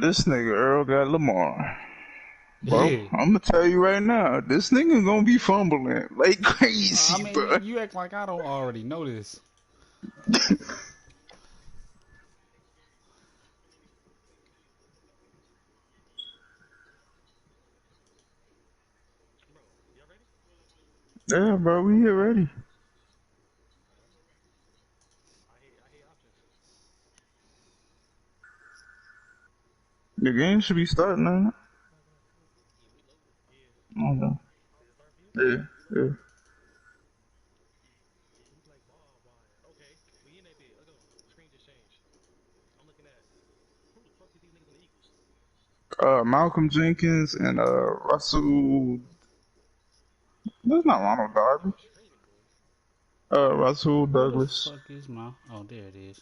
This nigga Earl got Lamar. Bro, I'm gonna tell you right now, this nigga gonna be fumbling like crazy, bro. You act like I don't already know this. Yeah, bro, we here ready. The game should be starting now. Okay. Yeah. Malcolm Jenkins and Russell. That's not Ronald Darby. Russell Douglas. What the fuck is my? Oh, there it is.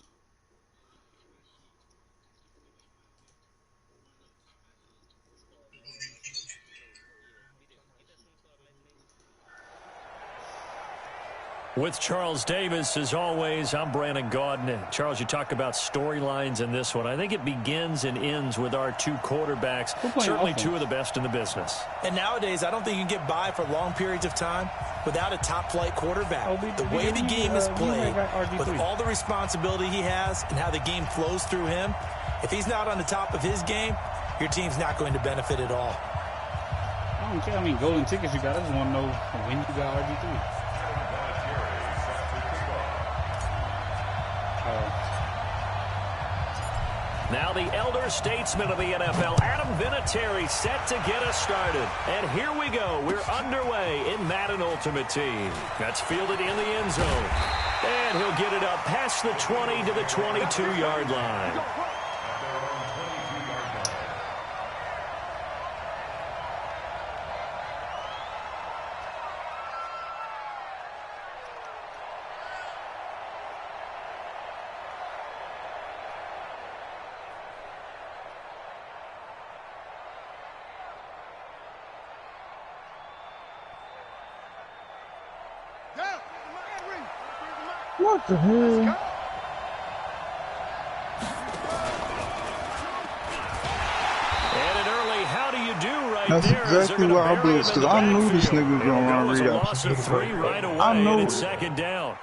With Charles Davis, as always, I'm Brandon Gaudin. Charles, you talk about storylines in this one. I think it begins and ends with our two quarterbacks, certainly two of the best in the business. And nowadays, I don't think you can get by for long periods of time without a top-flight quarterback. The way the game is played, with all the responsibility he has and how the game flows through him, if he's not on the top of his game, your team's not going to benefit at all. I don't care how many golden tickets you got. I just want to know when you got RG3. Now the elder statesman of the NFL, Adam Vinatieri, set to get us started. And here we go. We're underway in Madden Ultimate Team. That's fielded in the end zone. And he'll get it up past the 20 to the 22-yard line. What the hell? And an early how do you do right That's there. That's exactly why I blitz, because I knew this nigga was going to run read out. Loss of 3 right away. I know It's second down.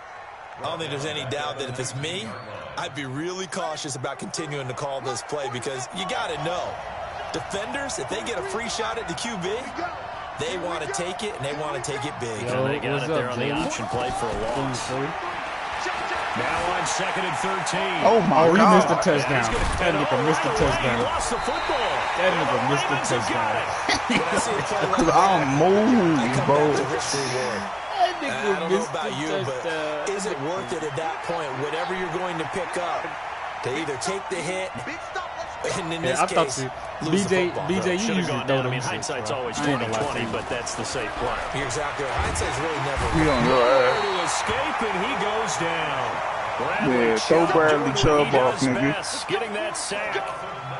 I don't think there's any doubt that if it's me, I'd be really cautious about continuing to call this play because you got to know, defenders, if they get a free shot at the QB, they want to take it, and they want to take it big. Yo, they got it there on the option play for a loss. Now on 2nd and 13. Oh, my God. He missed the touchdown. That nigga missed the touchdown. He lost the football. That nigga missed the touchdown. Because I'm moving, bro. I don't know about you, but is it worth it at that point, whatever you're going to pick up, to either take the hit, and in this case, lose the football? BJ, you usually gone down. I mean, hindsight's always 20/20, but that's the safe play. You're exactly right. Hindsight's really never. He on your ass. To escape, and he goes down. Yeah, throw Bradley Chubb off, nigga. Getting that sack.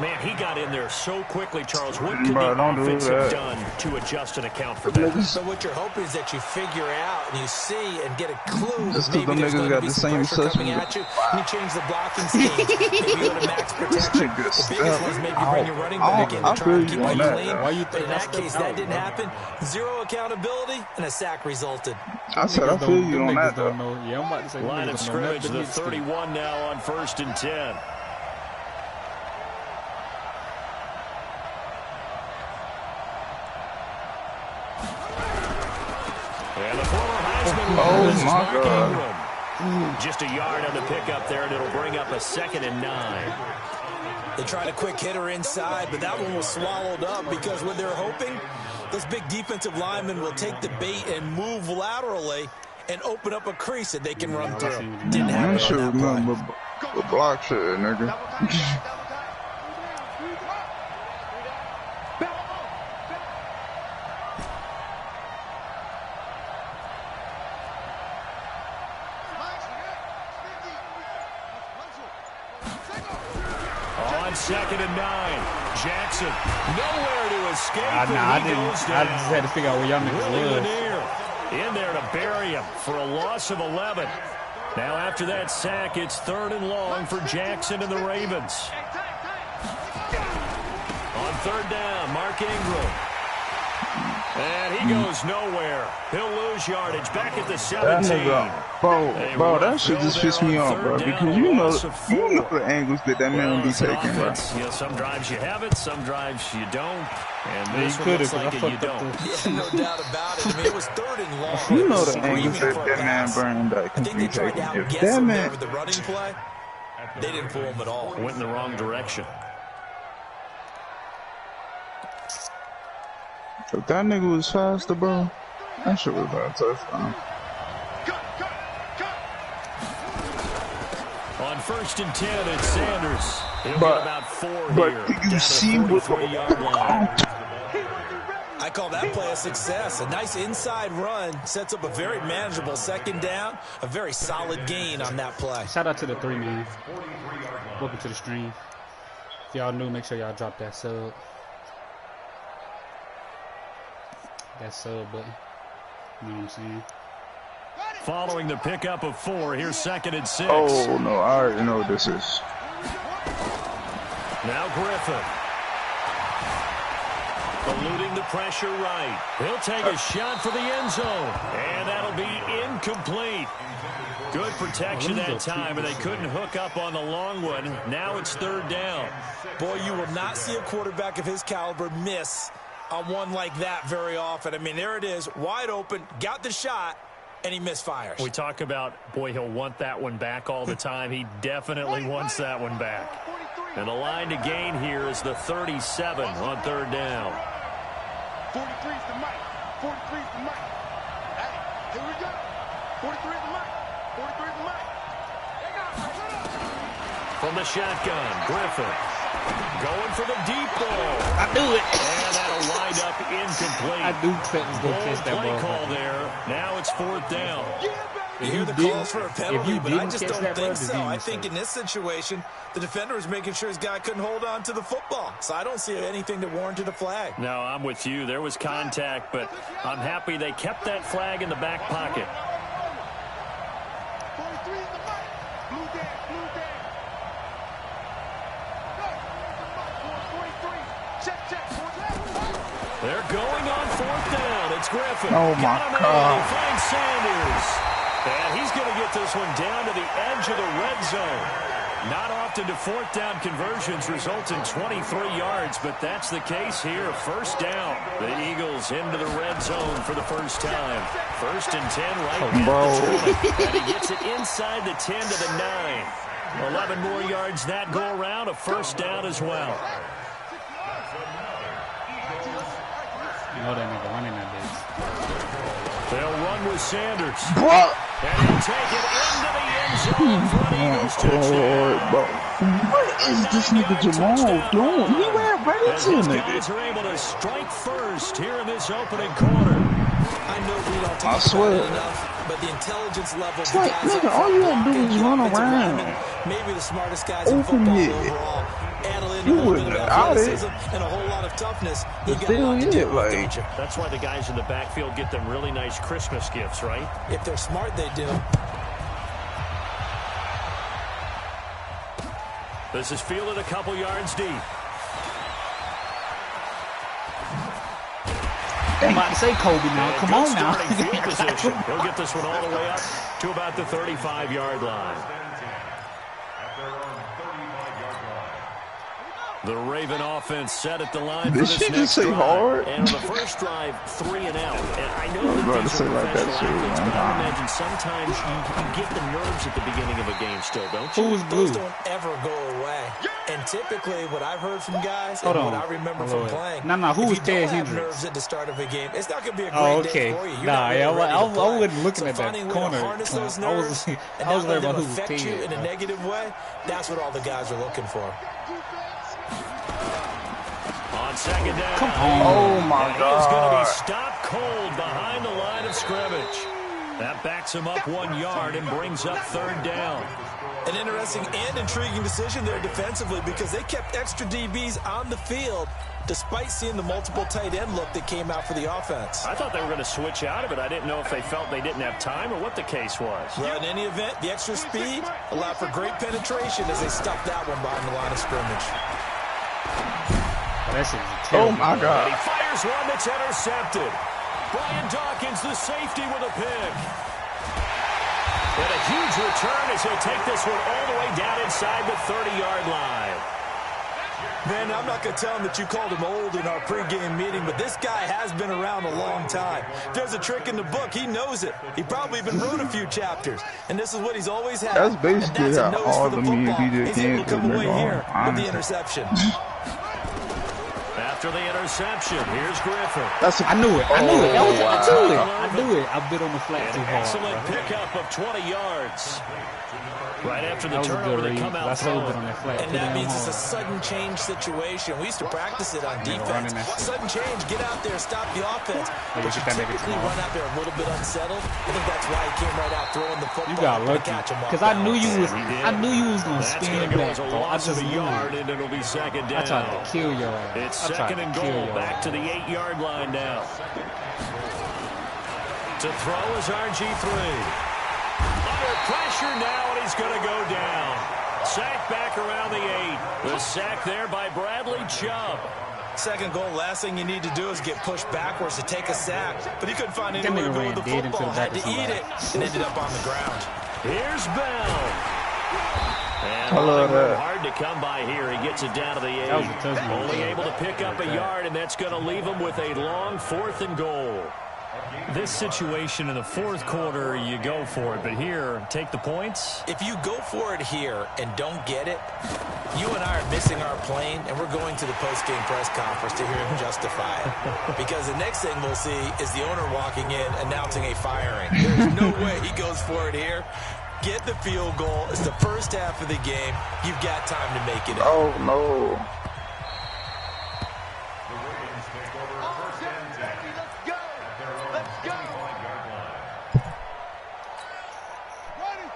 Man, he got in there so quickly, Charles. What could Bro, the offense have that. done to adjust and account for that? So what you're hoping is that you figure out and you see and get a clue That's that maybe them there's niggas going to got be the some same pressure coming assessment. at you, and you change the blocking scheme. Maybe you go to max protection. The biggest one is maybe you bring your running back in to try and keep it clean. But in that case, that didn't happen. Zero accountability, and a sack resulted. I said, I feel you on that, though. Yeah, I'm about to say Line of scrimmage, the 31 now on 1st and 10. And the former Heisman winner, Mark Ingram. Just a yard on the pickup there, and it'll bring up a 2nd and 9. They tried a quick hitter inside, but that one was swallowed up because what they're hoping, those big defensive linemen will take the bait and move laterally and open up a crease that they can run through. Didn't happen on that play. The block shit, nigga. On 2nd and 9, Jackson nowhere to escape. I just had to figure out where y'all niggas Willie was. Lanier in there to bury him for a loss of 11. Now after that sack, it's 3rd and long for Jackson and the Ravens. On 3rd down, Mark Ingram. And he goes nowhere. He'll lose yardage back at the 17. Bro, that shit just pissed me off, bro. Because you know the angles that man be taking, bro. Yeah, some drives you have it, some drives you don't. And this one looks like you don't. Yeah, no doubt about it. I mean, it was 3rd and long. You know the angles that man burned that can be taking. If that man with the running play, they didn't fool him at all. Went in the wrong direction. If that nigga was faster, bro, that shit was about a touchdown. On 1st and 10, it's Sanders. He'll get about 4 here. But you see what the I call that play a success. A nice inside run sets up a very manageable 2nd down. A very solid gain on that play. Shout out to the 3 man. Welcome to the stream. If y'all new, make sure y'all drop that sub. That sub button. You know what I'm saying? Following the pickup of 4, here's 2nd and 6. Oh, no, I already know what this is. Now Griffin. Eluding the pressure right. He'll take a shot for the end zone. And that'll be incomplete. Good protection that time, and they couldn't hook up on the long one. Now it's 3rd down. Boy, you will not see a quarterback of his caliber miss on one like that very often. I mean, there it is, wide open, got the shot, and he misfires. We talk about, boy, he'll want that one back all the time. He definitely wants that one back. And the line to gain here is the 37 on 3rd down. 43 is the mic. 43 is the mic. Hey, here we go. 43 is the mic. 43 is the mic. From the shotgun, Griffin. Going for the deep ball. I knew it. And that'll wind up incomplete. I knew Trent was going to catch that ball. Play call there. Now it's 4th down. You hear the calls for a penalty, but I just don't think so. I think in this situation, the defender was making sure his guy couldn't hold on to the football. So I don't see anything that warranted a flag. No, I'm with you. There was contact, but I'm happy they kept that flag in the back pocket. 43 is the mic. Blue down, blue down. 43. Check, check. They're going on 4th down. It's Griffin. Oh, my God. He finds Sanders. And he's going to get this one down to the edge of the red zone. Not often do 4th down conversions result in 23 yards, but that's the case here. 1st down. The Eagles into the red zone for the first time. 1st and 10 right at the 20. And he gets it inside the 10 to the 9. 11 more yards that go around. A 1st down as well. You know that nigga running that bitch. They'll run with Sanders. Bro. And he'll take it into the end zone for an Eagles touchdown. Bro. What is this nigga Jamal doing? He ran right into him, nigga. Guys are able to strike first here in this opening quarter. I know we don't talk about it enough, but the intelligence level of the guys nigga, all you gotta do is run around. Maybe the smartest guys in football overall. Add a little bit of athleticism and a whole lot of toughness. You got a lot to do with, don't you? That's why the guys in the backfield get them really nice Christmas gifts, right? If they're smart, they do. This is fielded a couple yards deep. I'm about to say Kobe now. Come on now. Field position. He'll get this one all the way up to about the 35-yard line. The Raven offense set at the line for this next drive. Hard? And on the first drive, 3 and out. And I know that these are professional athletes, but I imagine sometimes you get the nerves at the beginning of a game still, don't you? Who's blue? Those don't ever go away. And typically, what I've heard from guys and what I remember from playing, who was Ted Hendricks? Hendricks? Nerves at the start of a game, it's not going to be a great day for you. I wasn't looking at that corner. I was worried about who was Ted. Ted. In a negative way, that's what all the guys are looking for. On 2nd down. Come on. Oh, my God. He's going to be stopped cold behind the line of scrimmage. That backs him up 1 yard and brings up 3rd down. An interesting and intriguing decision there defensively because they kept extra DBs on the field despite seeing the multiple tight end look that came out for the offense. I thought they were going to switch out of it. I didn't know if they felt they didn't have time or what the case was. Well, in any event, the extra speed allowed for great penetration as they stuffed that one behind the line of scrimmage. Oh, my God. And he fires one that's intercepted. Brian Dawkins, the safety, with a pick. And a huge return as he'll take this one all the way down inside the 30-yard line. Man, I'm not going to tell him that you called him old in our pregame meeting, but this guy has been around a long time. If there's a trick in the book, he knows it. He probably even wrote a few chapters, and this is what he's always had. That's basically how all the me and DJ He's able to come away here with the honestly. interception. After the interception, here's Griffin. I knew it. I knew it. I knew it. I bit on the flat An too hard. excellent pickup of 20 yards. Right after the That was a turnover, good they read. come out That's a little bit on that flat. And that means it's a sudden change situation. We used to practice it on defense. Sudden change, get out there, stop the offense. But you typically run out there a little bit unsettled. I think that's why he came right out throwing the football. You got lucky because I knew you was gonna spin back, bro. I just knew it. And it'll be second down. I tried to kill your ass. It's second and goal. Back to the 8-yard line now. To throw is RG3. Under pressure now, and he's going to go down. Sack back around the 8. The sack there by Bradley Chubb. Second goal, last thing you need to do is get pushed backwards to take a sack. But he couldn't find anywhere to go with the football. Had to eat it and ended up on the ground. Here's Bell. And hard to come by here. He gets it down to the 8. Only able to pick up a yard, and that's going to leave him with a long 4th and goal. This situation in the 4th quarter, you go for it. But here, take the points. If you go for it here and don't get it, you and I are missing our plane, and we're going to the post-game press conference to hear him justify it. Because the next thing we'll see is the owner walking in announcing a firing. There's no way he goes for it here. Get the field goal. It's the first half of the game. You've got time to make it up. Oh, no.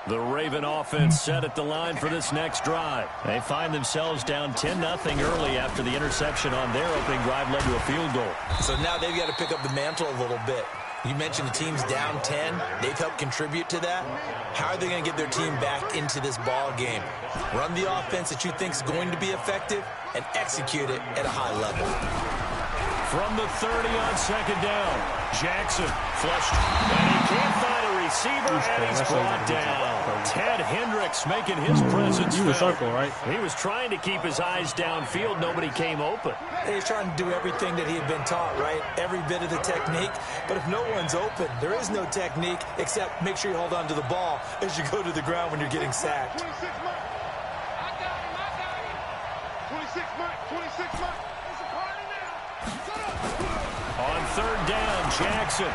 The Raven offense set at the line for this next drive. They find themselves down 10-0 early after the interception on their opening drive led to a field goal. So now they've got to pick up the mantle a little bit. You mentioned the team's down 10. They've helped contribute to that. How are they going to get their team back into this ball game? Run the offense that you think is going to be effective and execute it at a high level. From the 30 on second down, Jackson flushed, and he can't find a receiver, and he's brought down. Ted Hendricks making his presence You were felt. circle, right? He was trying to keep his eyes downfield. Nobody came open. He's trying to do everything that he had been taught, right? Every bit of the technique. But if no one's open, there is no technique except make sure you hold on to the ball as you go to the ground when you're getting sacked. 26 Mike. I got him. 26 Mike. 26 Mike. It's a party now. On third down, Jackson.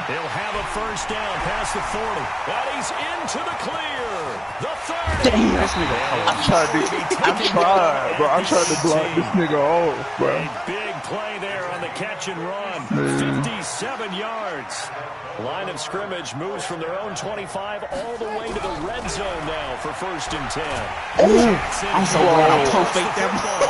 He'll have a first down past the 40. And he's into the clear. The 30. Damn, this nigga. I tried to block this nigga off, bro. A big play there on the catch and run. 57 yards. Line of scrimmage moves from their own 25 all the way to the red zone now for first and 10. I'm so glad I pump fake that ball.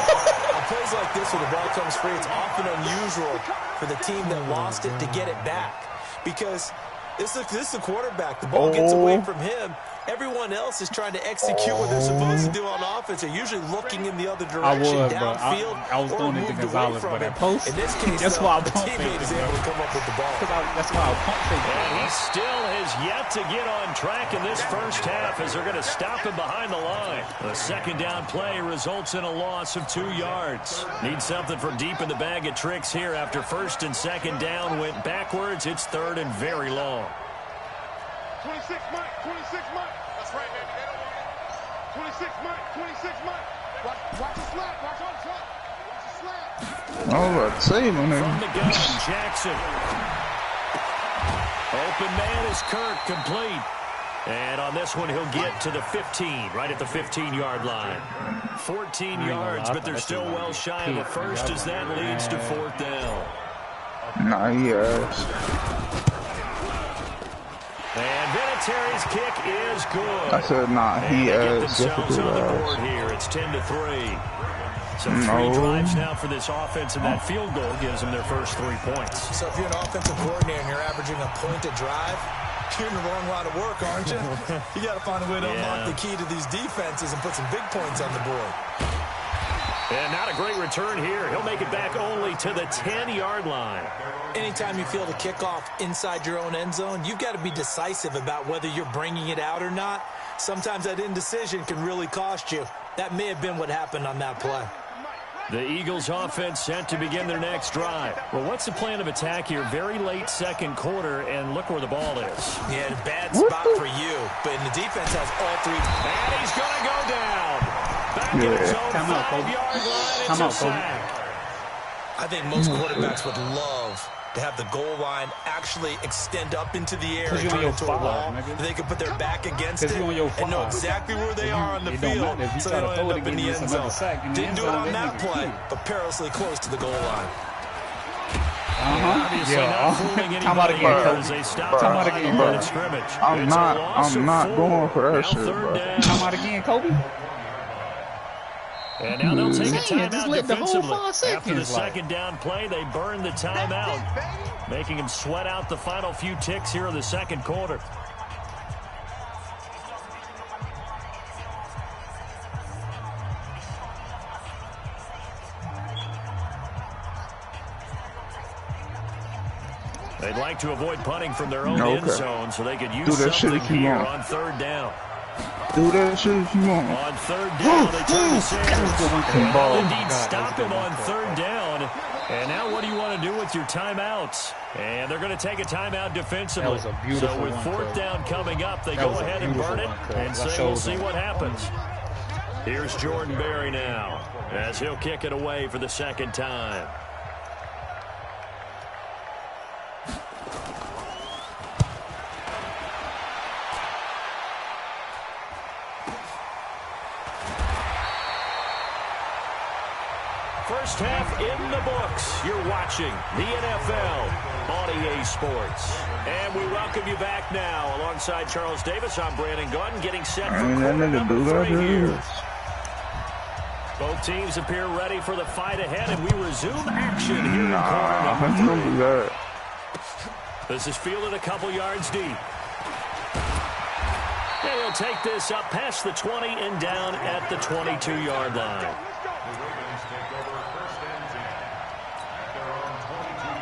Plays like this where the ball comes free, it's often unusual for the team that lost it to get it back. Because this is the quarterback. The ball gets away from him. Everyone else is trying to execute what they're supposed to do on offense. They're usually looking in the other direction, downfield, I was doing it to Gonzalez, but that post, in this case, that's why I the pump teammate is able to come up with the ball. That's why I pump fake. And he still has yet to get on track in this first half as they're going to stop him behind the line. The second down play results in a loss of 2 yards. Need something from deep in the bag of tricks here after first and second down went backwards. It's third and very long. 26 Mike. 26 Mike. That's right, baby. They don't want it. 26 Mike. 26 Mike. Watch the slap. Watch on top. Watch the slap. I was about to say, my From nigga. the gun, Jackson. Open man is Kirk, complete. And on this one, he'll get to the 15, right at the 15-yard line. 14 yards, but they're still well shy of a first as that leads to fourth down. Nah, he asked. And Vinatieri's kick is good. I said, nah, he get adds themselves on the board difficult. here. It's 10-3. So 3 drives now for this offense, and that field goal gives them their first 3 points. So if you're an offensive coordinator and you're averaging a point a drive, you're in the wrong line of work, aren't you? You got to find a way to unlock the key to these defenses and put some big points on the board. And not a great return here. He'll make it back only to the 10-yard line. Anytime you field a kickoff inside your own end zone, you've got to be decisive about whether you're bringing it out or not. Sometimes that indecision can really cost you. That may have been what happened on that play. The Eagles offense set to begin their next drive. Well, what's the plan of attack here? Very late second quarter, and look where the ball is. Yeah, a bad spot for you, but the defense has all 3. And he's going to go down. Back in his own 5-yard line. It's a sack. I think most quarterbacks would love to have the goal line actually extend up into the air and turn into a wall. They can put their back against it and know exactly where they are on the field so they don't end up in the end zone. Didn't do it on that play, but perilously close to the goal line. Obviously not fooling anybody here as they stop the line of scrimmage. I'm not going for that shit, bro. Come out again, Kobe. And now they'll take a timeout defensively. After the like. second down play, they burn the timeout, making them sweat out the final few ticks here in the second quarter. They'd like to avoid punting from their own end zone so they could use something here on third down. Do that shit if you want. On third down, they turn to Sanders. Indeed, stop him on third down. And now what do you want to do with your timeouts? And they're going to take a timeout defensively. So with fourth down coming up, they go ahead and burn it and say we'll see what happens. Here's Jordan Berry now as he'll kick it away for the second time. First half in the books. You're watching the NFL on EA Sports. And we welcome you back now. Alongside Charles Davis, I'm Brandon Gordon, getting set for quarter number 3 here. Both teams appear ready for the fight ahead, and we resume action here in quarter number 3. This is fielded a couple yards deep. And he'll take this up past the 20 and down at the 22-yard line.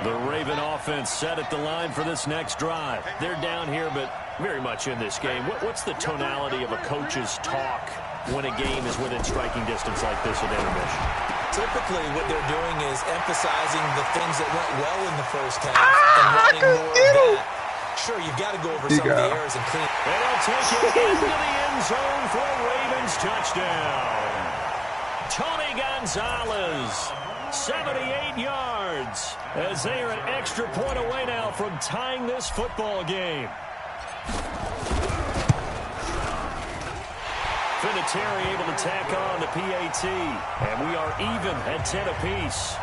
The Raven offense set at the line for this next drive. They're down here, but very much in this game. What's the tonality of a coach's talk when a game is within striking distance like this at intermission? Typically, what they're doing is emphasizing the things that went well in the first half and wanting more of that. Sure, you've got to go over some of the errors and clean. And they'll take it into the end zone for a Ravens touchdown. Tony Gonzalez, 78 yards, as they are an extra point away now from tying this football game. Vinatieri able to tack on the PAT, and we are even at 10 apiece.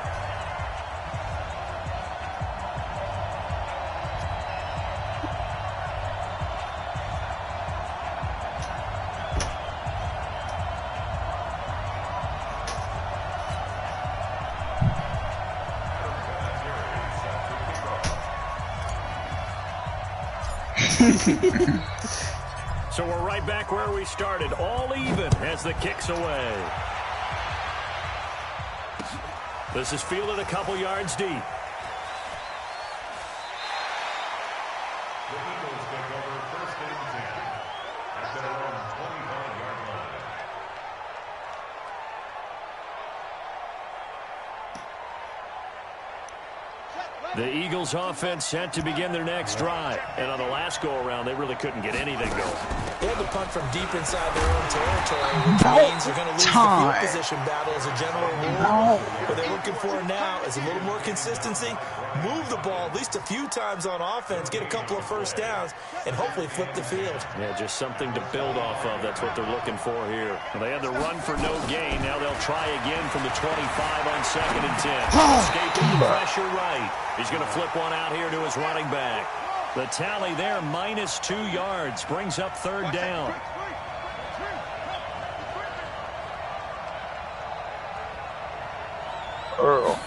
So we're right back where we started, all even as the kick's away. This is fielded a couple yards deep. The Eagles take over first and 10 at their own 25-yard line. The Eagles offense set to begin their next drive. And on the last go-around, they really couldn't get anything going. They had to punt from deep inside their own territory, which means they're going to lose the field position battle as a general rule. What they're looking for now is a little more consistency, move the ball at least a few times on offense, get a couple of first downs, and hopefully flip the field. Yeah, just something to build off of. That's what they're looking for here. Well, they had the run for no gain. Now they'll try again from the 25 on second and 10. Escaping the pressure right. He's going to flip one out here to his running back. The tally there, -2 yards, brings up third down. Earl.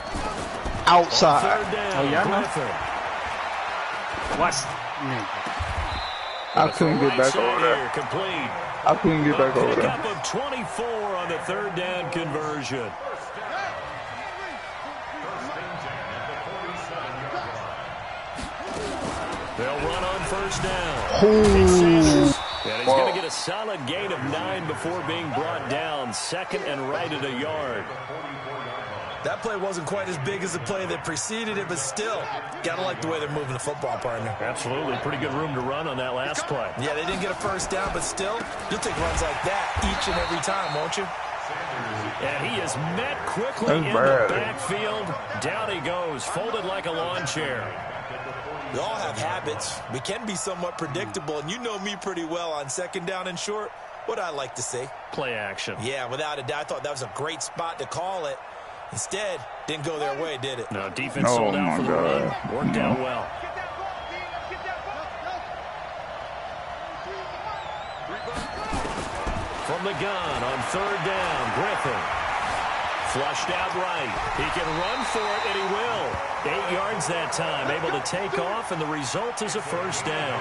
Outside. Oh, yeah, no. Watch. I couldn't get back over there. Complete. I couldn't get back over there. Pickup of 24 on the third down conversion. They'll run on first down. Ooh. And he's going to get a solid gain of 9 before being brought down. Second and right at a yard. That play wasn't quite as big as the play that preceded it, but still, got to like the way they're moving the football, partner. Absolutely. Pretty good room to run on that last play. Yeah, they didn't get a first down, but still, you'll take runs like that each and every time, won't you? And he is met quickly in the backfield. Down he goes, folded like a lawn chair. We all have habits. We can be somewhat predictable, and you know me pretty well on second down and short. What I like to say? Play action. Yeah, without a doubt. I thought that was a great spot to call it. Instead, didn't go their way, did it? No, defense sold out for the run. Worked out well. From the gun on third down, Griffin. Flushed out right. He can run for it, and he will. 8 yards that time, able to take off, and the result is a first down.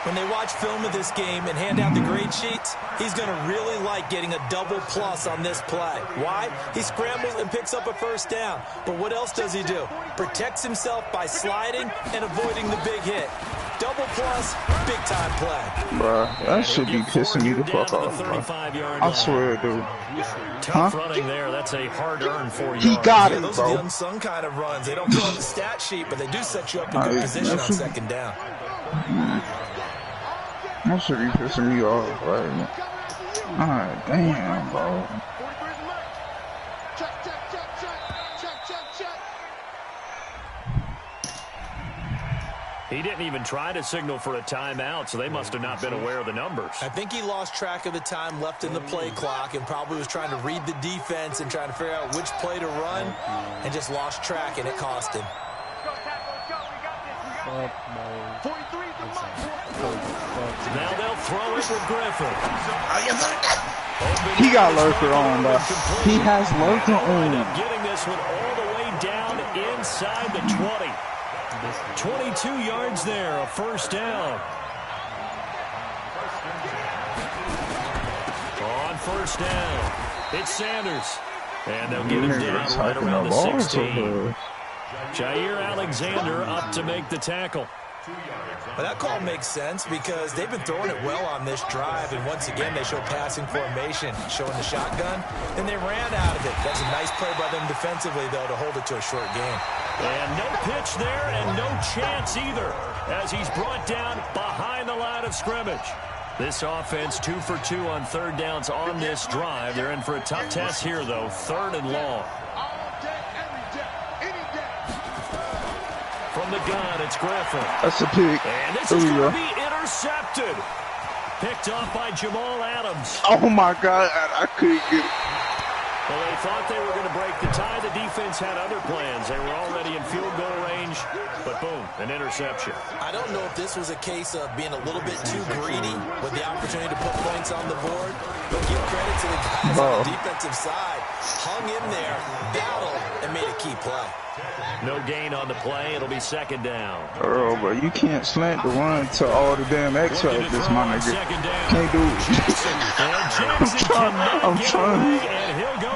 When they watch film of this game and hand out the grade sheets, he's going to really like getting a double plus on this play. Why? He scrambles and picks up a first down. But what else does he do? Protects himself by sliding and avoiding the big hit. Double plus, big-time play. Bruh, that should be pissing me the fuck off, bro. I swear, dude. Tough running there. That's a hard-earned 4 yards. He got it, Those bro. are the unsung kind of runs. They don't fill out the stat sheet, but they do set you up in good position on second down. That should be pissing me off, right? God damn, bro. He didn't even try to signal for a timeout, so they must have not been aware of the numbers. I think he lost track of the time left in the play clock and probably was trying to read the defense and trying to figure out which play to run and just lost track, and it cost him. Now they'll throw it with Griffin. He got lurker on, bro. He has lurker on. Getting this one all the way down inside the 20. 22 yards there, a first down. On first down, it's Sanders. And they'll get him down right around the 16. Jair Alexander up to make the tackle. Well, that call makes sense because they've been throwing it well on this drive, and once again they show passing formation, showing the shotgun, and they ran out of it. That's a nice play by them defensively, though, to hold it to a short game. And no pitch there and no chance either as he's brought down behind the line of scrimmage. This offense 2 for 2 on third downs on this drive. They're in for a tough test here, though, third and long. From the gun, it's Griffin. That's a pick. And this is going to be intercepted. Picked off by Jamal Adams. Oh, my God. I couldn't get it. Well, they thought they were going to break the tie. The defense had other plans. They were already in field goal range, but boom, an interception. I don't know if this was a case of being a little bit too greedy with the opportunity to put points on the board, but give credit to the guys on the defensive side. Hung in there, battled, and made a key play. No gain on the play. It'll be second down. Bro, but you can't slant the run to all the damn X-factors, my nigga. Can't do it. I'm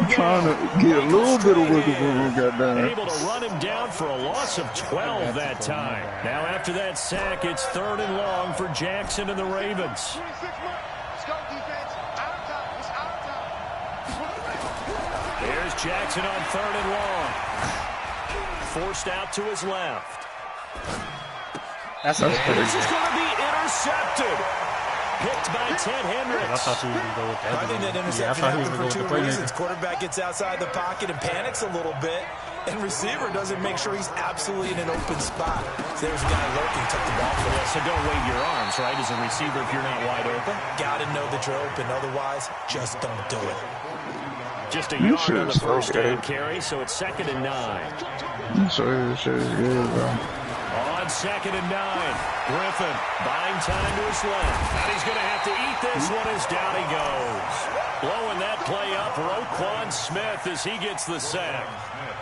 trying to get a little bit of wiggle room, goddamn. Able to run him down for a loss of 12 that time. Now after that sack, it's third and long for Jackson and the Ravens. Here's Jackson on third and long. Forced out to his left. That's this is going to be intercepted. Picked by Ted Hendricks. I thought he was going to go with that. I think that interception happened for two reasons. Quarterback gets outside the pocket and panics a little bit, and receiver doesn't make sure he's absolutely in an open spot. So there's a guy lurking, took the ball from him. So don't wave your arms, right, as a receiver if you're not wide open. Got to know that you're open. Otherwise, just don't do it. Just a yard on the first down carry, so it's second and 9. Sure is good, bro. On on 2nd and 9. Griffin buying time to his left. And he's going to have to eat this one as down he goes. Blowing that play up, Roquan Smith as he gets the sack.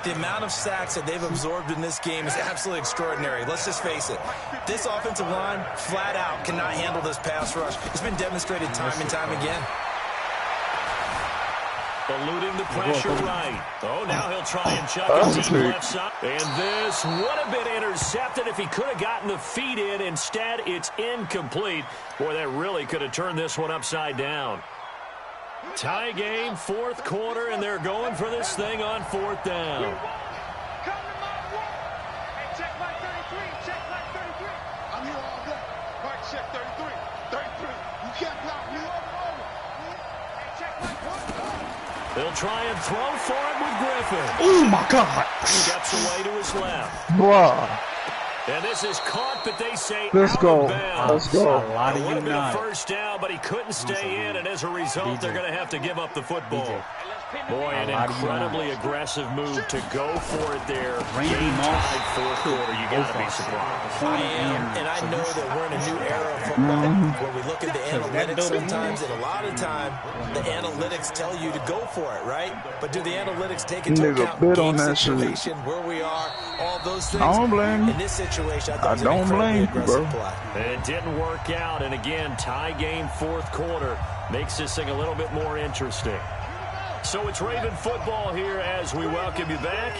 The amount of sacks that they've absorbed in this game is absolutely extraordinary. Let's just face it. This offensive line, flat out, cannot handle this pass rush. It's been demonstrated time and time again. Eluding the pressure right. Oh, now he'll try and chuck it deep left side. And this would have been intercepted if he could have gotten the feet in. Instead, it's incomplete. Boy, that really could have turned this one upside down. Tie game, 4th quarter, and they're going for this thing on 4th down. Come to my work. Hey, check my 33. Check my 33. I'm here all day. Right, check 33. 33. You can't block me over. Hey, check my work. They'll try and throw for it with Griffin. Oh, my God. Steps away to his left. Bruh. And this is caught, but they say Let's out go. of bounds. Let's go. A lot It of would have been a United. first down, but he couldn't stay in, and as a result, they're going to have to give up the football. Boy, an incredibly aggressive move to go for it there. Game-tied 4th quarter. You got to be surprised. I am, and I know that we're in a new era of football where we look at the analytics sometimes, and a lot of time the analytics tell you to go for it, right? But do the analytics take into Nigga account bid game on that shit. situation, where we are, all those things? I don't blame you. In this situation, I thought I it was an don't incredibly blame you, aggressive bro. play. It didn't work out, and again, tie game 4th quarter makes this thing a little bit more interesting. So it's Raven football here as we welcome you back.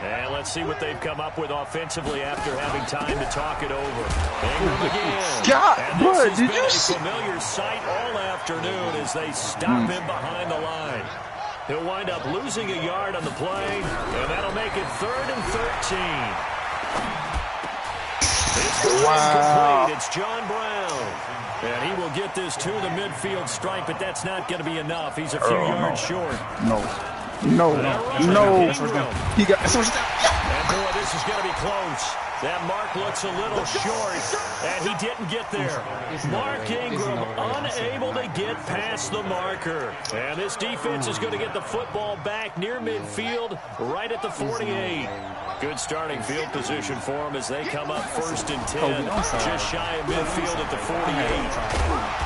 And let's see what they've come up with offensively after having time to talk it over. Ingram again. God, and bro, this has did been you a see? familiar sight all afternoon as they stop him behind the line. He'll wind up losing a yard on the play, and that'll make it 3rd and 13. It's incomplete. It's John Brown. And he will get this to the midfield stripe, but that's not going to be enough. He's a few yards short. No. He got first down. And boy, this is going to be close. That mark looks a little short, and he didn't get there. Mark Ingram unable to get past the marker. And this defense is going to get the football back near midfield, right at the 48. Good starting field position for them as they come up 1st and 10, just shy of midfield at the 48.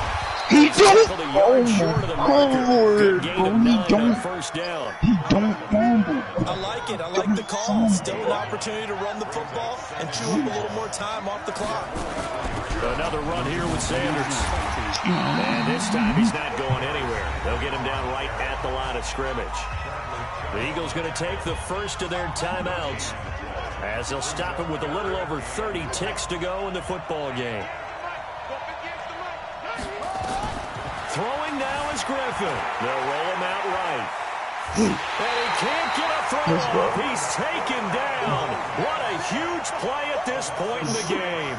He don't. Oh, my Lord, bro. He don't. First down. He don't fumble. I like it. I like the call. Still an opportunity to run the football and chew up a little more time off the clock. Another run here with Sanders. And this time he's not going anywhere. They'll get him down right at the line of scrimmage. The Eagles going to take the first of their timeouts as they'll stop him with a little over 30 ticks to go in the football game. Throwing now is Griffin. They'll roll him out right. And he can't get a throw off. He's taken down. What a huge play at this point in the game.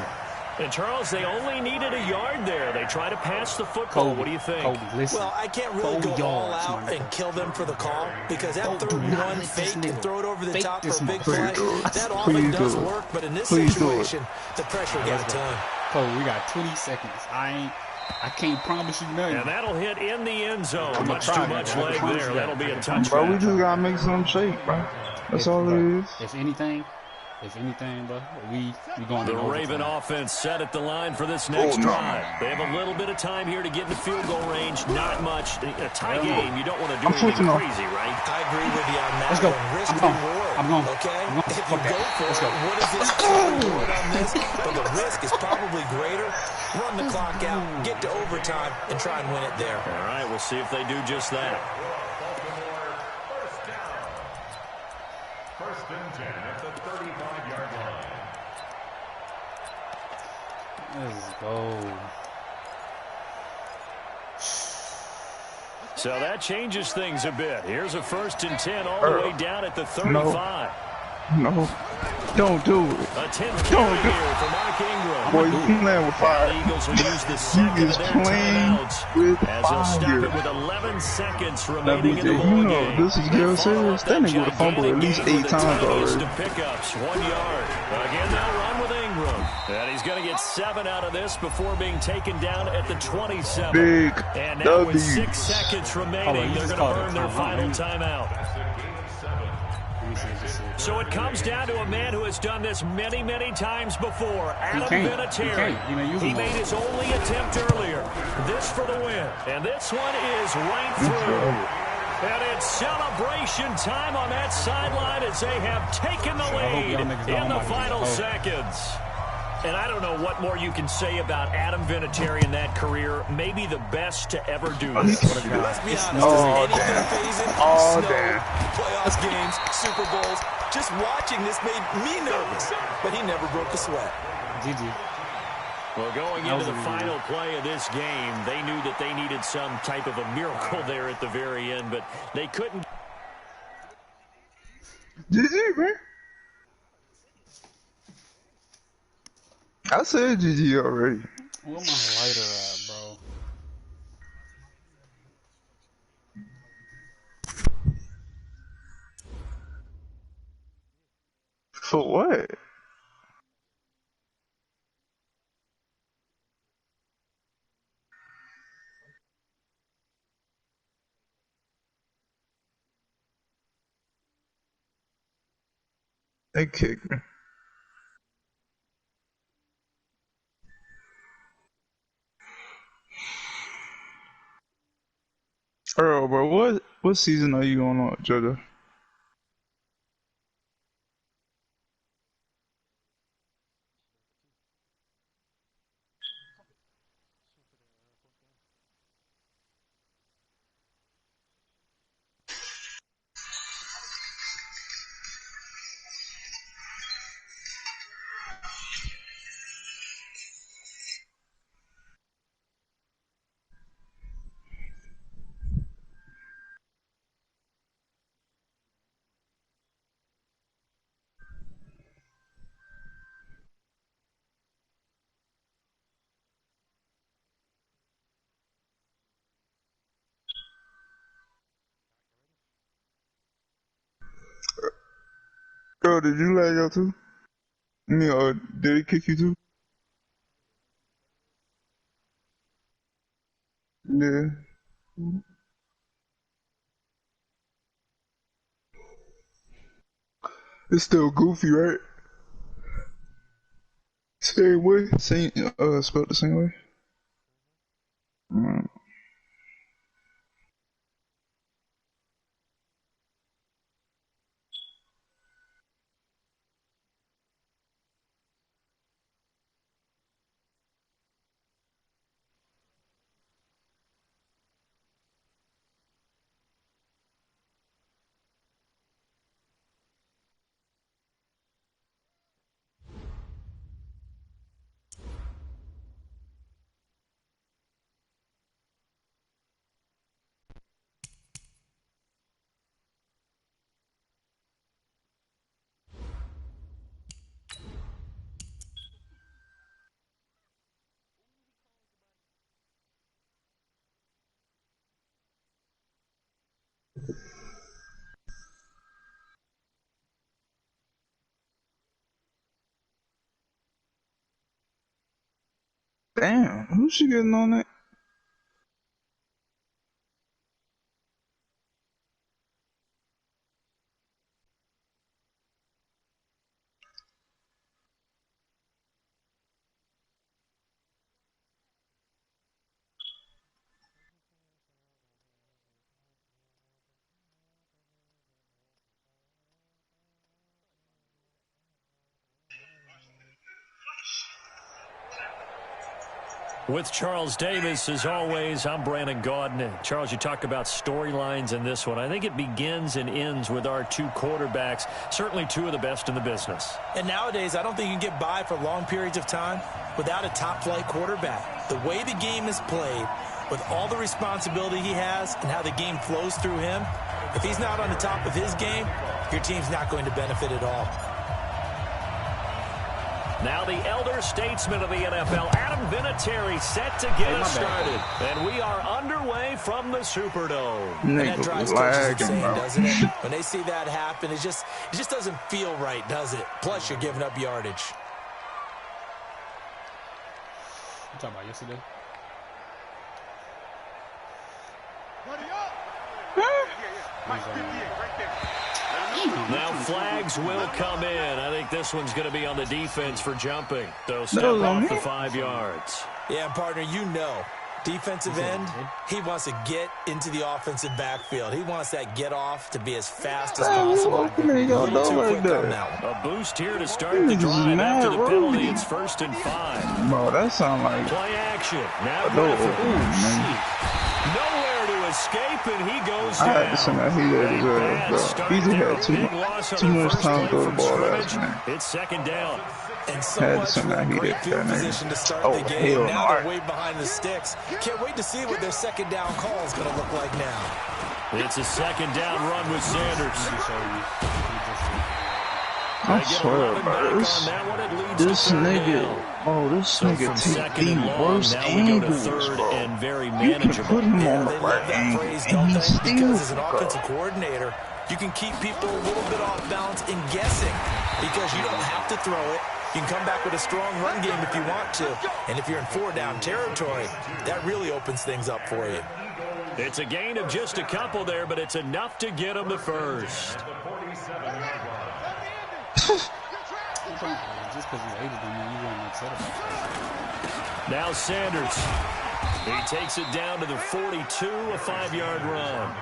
And, Charles, they only needed a yard there. They try to pass the football. What do you think? Well, I can't really go all out and kill them for the call because that 3rd and 1 fake and throw it over the top for a big play, that often does work. But in this situation, the pressure got done. Cole, we got 20 seconds. I can't promise you nothing. And that'll hit in the end zone. Much too much leg there. That'll be a touchdown. Bro, we just got to make some shape, bro. That's all it is. If anything, bro, we going to The Raven offense set at the line for this next drive. They have a little bit of time here to get in the field goal range. Not much. In a tie game, you don't want to do anything crazy, right? I agree with you on that. Let's go. Risk I'm going. reward. I'm going. Okay? I'm going. If you go for Let's it, go. what is this reward on this? But the risk is probably greater. Run the clock out, get to overtime, and try and win it there. All right, we'll see if they do just that. First and 10 at the 35-yard line. Let's go. So that changes things a bit. Here's a 1st and 10 all the way down at the 35. No. Don't do it. A 10th carry here for Mark Ingram. Boy, you playing with fire. The Eagles will use the second is of their playing timeouts with as they'll stop fire. it with 11 seconds Now, remaining in the BJ, ball you know, game. this is Gil serious. That nigga would have fumbled at least 8 times already. Pickups, 1 yard. Again, they'll run with Ingram. And he's going to get 7 out of this before being taken down at the 27. Big And now with W. 6 seconds remaining, they're going to burn their final timeout. So it comes down to a man who has done this many, many times before, Adam Vinatieri. He made his only attempt earlier. This for the win. And this one is right through. And it's celebration time on that sideline as they have taken the lead in the final seconds. And I don't know what more you can say about Adam Vinatieri in that career. Maybe the best to ever do this. Let's be honest. Anything phasing? Snow, playoffs games, Super Bowls. Just watching this made me nervous. But he never broke a sweat. GG. Well, going into the final play of this game, they knew that they needed some type of a miracle there at the very end, but they couldn't. GG, man. I said GG already. Where my lighter at, bro? For what? They kicked me. Earl, bro, what season are you on, JoJo? Earl, did you lag out too? I mean, did he kick you too? Yeah. It's still goofy, right? Same way? Same, spelled the same way? Mm. Damn, who's she getting on that? With Charles Davis, as always, I'm Brandon Gaudin. Charles, you talk about storylines in this one. I think it begins and ends with our two quarterbacks, certainly two of the best in the business. And nowadays, I don't think you can get by for long periods of time without a top-flight quarterback. The way the game is played, with all the responsibility he has and how the game flows through him, if he's not on the top of his game, your team's not going to benefit at all. Now the elder statesman of the NFL, Adam Vinatieri, set to get us started. And we are underway from the Superdome. And that drives coaches insane, doesn't it? When they see that happen, it just doesn't feel right, does it? Plus, you're giving up yardage. You talking about yesterday? Buddy up! Yeah. Mike 58 right there. Now flags will come in. I think this one's going to be on the defense for jumping. They'll step off the 5 yards. Yeah, partner, you know. Defensive end, he wants to get into the offensive backfield. He wants that get off to be as fast as possible. A little too quick on that one. A boost here to start the drive after the penalty. It's 1st and 5. Bro, that sound like play action. Now nowhere to escape, and he goes down. I had to send that he had bro. He just had too much time to throw the ball last man. It's 2nd down. And so much for a great field position to start the game. Now they're way behind the sticks. Can't wait to see what their 2nd down call is going to look like now. It's a 2nd down run with Sanders. I swear, bro, this nigga take the worst angles, bro. You can put him on the right angle, and he still because as an offensive coordinator, you can keep people a little bit off balance and guessing because you don't have to throw it. You can come back with a strong run game if you want to. And if you're in 4-down territory, that really opens things up for you. It's a gain of just a couple there, but it's enough to get them the first. Now Sanders. He takes it down to the 42, a 5-yard run.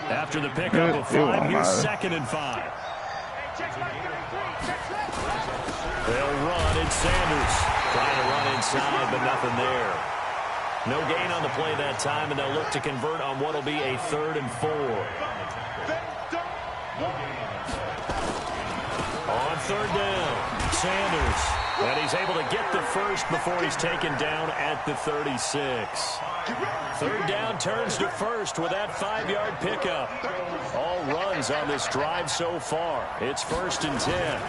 After the pickup of 5, here's 2nd and 5. They'll run. It's Sanders trying to run inside, but nothing there. No gain on the play that time, and they'll look to convert on what will be a 3rd and 4. On 3rd down, Sanders. And he's able to get the first before he's taken down at the 36. 3rd down turns to 1st with that 5-yard pickup. All runs on this drive so far. It's 1st and 10.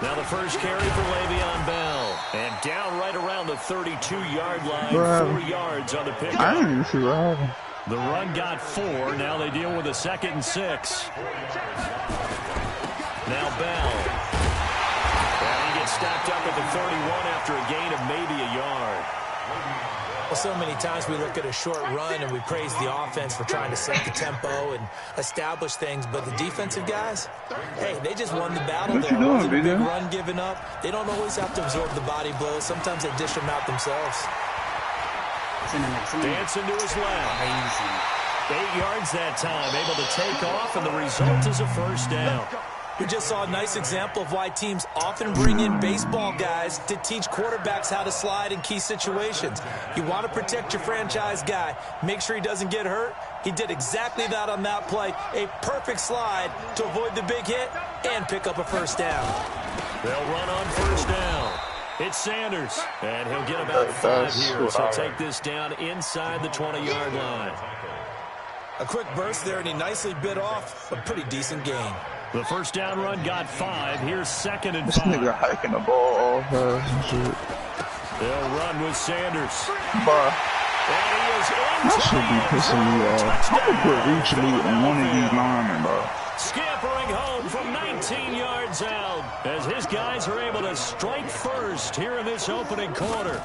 Now the first carry for Le'Veon Bell. And down right around the 32-yard line, 4 yards on the pickup. I didn't even see what happened. The run got 4. Now they deal with a 2nd and 6. Now Bell. And he gets stopped up at the 31 after a gain of maybe a yard. Well, so many times we look at a short run and we praise the offense for trying to set the tempo and establish things, but the defensive guys, hey, they just won the battle there. It wasn't a big run given up. They don't always have to absorb the body blows. Sometimes they dish them out themselves. Dancing to his left. 8 yards that time, able to take off, and the result is a 1st down. We just saw a nice example of why teams often bring in baseball guys to teach quarterbacks how to slide in key situations. You want to protect your franchise guy. Make sure he doesn't get hurt. He did exactly that on that play. A perfect slide to avoid the big hit and pick up a 1st down. They'll run on 1st down. It's Sanders, and he'll get about 5 here. So take this down inside the 20-yard line. A quick burst there, and he nicely bit off a pretty decent gain. The 1st down run got 5. Here's 2nd and 5. This nigga hiking the ball off and shit. They'll run with Sanders. Bye. And he is That should be pissing me off. I'm gonna put reach me on one of these linemen, bro. Scampering home from 19 yards out as his guys are able to strike first here in this opening quarter.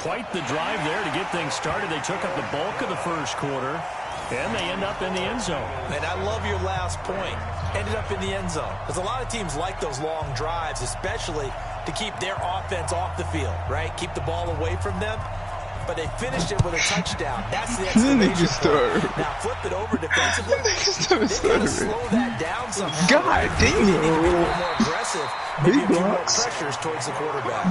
Quite the drive there to get things started. They took up the bulk of the 1st quarter. And they end up in the end zone. And I love your last point. Ended up in the end zone. Because a lot of teams like those long drives, especially to keep their offense off the field, right? Keep the ball away from them. But they finished it with a touchdown. That's the exclamation point. Now flip it over defensively. They got to slow that down somehow. God damn. Maybe a little more aggressive. Maybe a few more pressures towards the quarterback.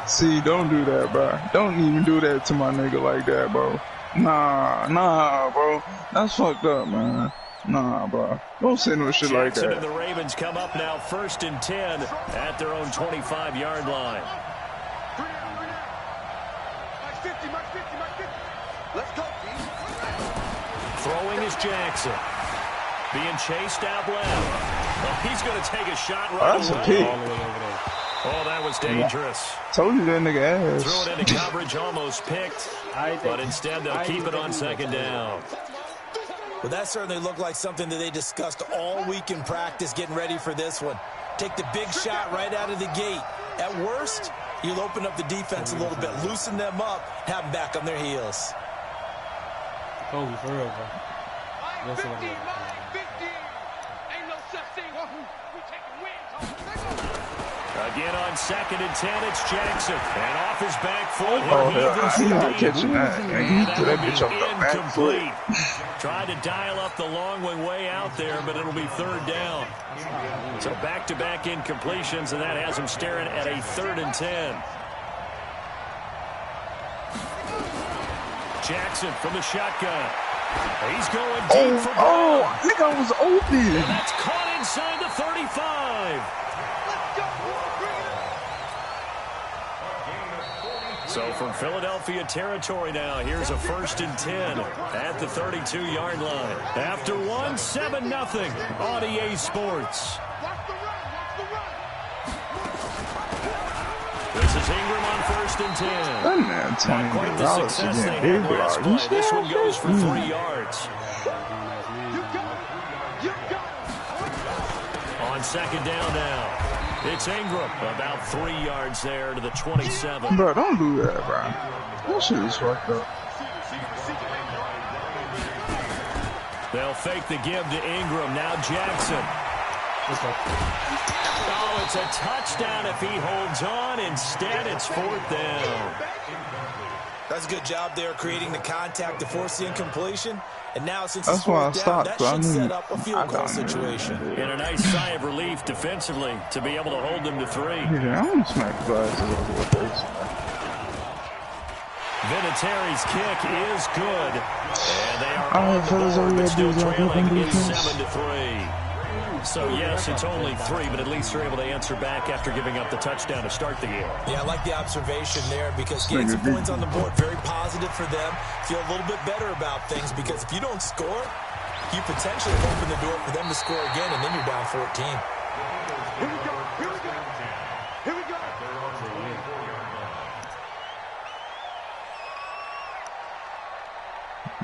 see, don't do that, bro. Don't even do that to my nigga like that, bro. Nah, bro. That's fucked up, man. Nah, bro. Don't say no shit like that. And the Ravens come up now 1st and 10 at their own 25-yard line. Let's go, Throwing is Jackson. Being chased out left. Oh, he's going to take a shot right That's away. A pick. All the way over there. Oh, that was dangerous. Told you that nigga ass. Threw it into coverage, almost picked. But instead, they'll keep it on 2nd down. Well, that certainly looked like something that they discussed all week in practice getting ready for this one. Take the big shot right out of the gate. At worst, you'll open up the defense a little bit, loosen them up, have them back on their heels. Kobe, for real, bro. Yes, 50, 50. Ain't no such thing. We taking wins. Again on 2nd and 10, it's Jackson. And off his back foot. Oh, hell, he's not catching that. Man, he threw that bitch off the back foot. Tried to dial up the long way out there, but it'll be 3rd down. So back-to-back incompletions, and that has him staring at a 3rd and 10. Jackson from the shotgun. He's going deep for Brown. I think I was open. And that's caught inside the 35. So from Philadelphia territory now, here's a 1st and 10 at the 32-yard line. After one, 7-0 on EA Sports. This is Ingram on 1st and 10. That man, Not quite the success they had last play. This one goes for 3 yards. On 2nd down now. It's Ingram, about 3 yards there to the 27. Bro, don't do that, bro. That shit is fucked up. They'll fake the give to Ingram. Now Jackson. Oh, it's a touchdown if he holds on. Instead, it's 4th down. That's a good job there creating the contact to force the incompletion. And now since it's 4th down, that should set up a field goal situation. And a nice sigh of relief defensively to be able to hold them to 3. Yeah, I'm gonna smack glasses over with this. Vinatieri's kick is good. And they are on the board, but still trailing in 7-3. So, yes, it's only 3, but at least they're able to answer back after giving up the touchdown to start the game. Yeah, I like the observation there because getting some points on the board, very positive for them. Feel a little bit better about things because if you don't score, you potentially open the door for them to score again, and then you're down 14. Here we go. Here we go. Here we go.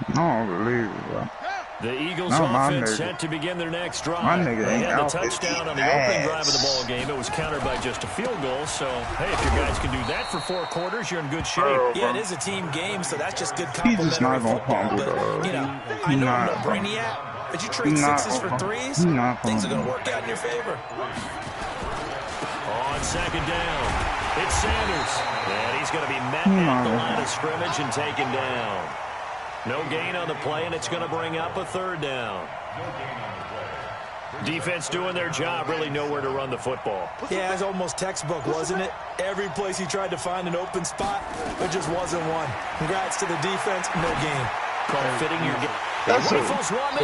I don't believe it, bro. The Eagles offense set to begin their next drive. They had the touchdown on the opening drive of the ball game. It was countered by just a field goal. So, hey, if your guys can do that for 4 quarters, you're in good shape. Yeah, it is a team game, so that's just good complementary football. But, you know, I know I'm no brainiac, but you trade 6s for 3s, things are going to work out in your favor. On 2nd down, it's Sanders. And he's going to be met at the line of scrimmage and taken down. No gain on the play, and it's going to bring up a 3rd down. Defense doing their job, really nowhere to run the football. Yeah, it's almost textbook, wasn't it? Every place he tried to find an open spot, there just wasn't one. Congrats to the defense, no gain. Fitting your game. That's a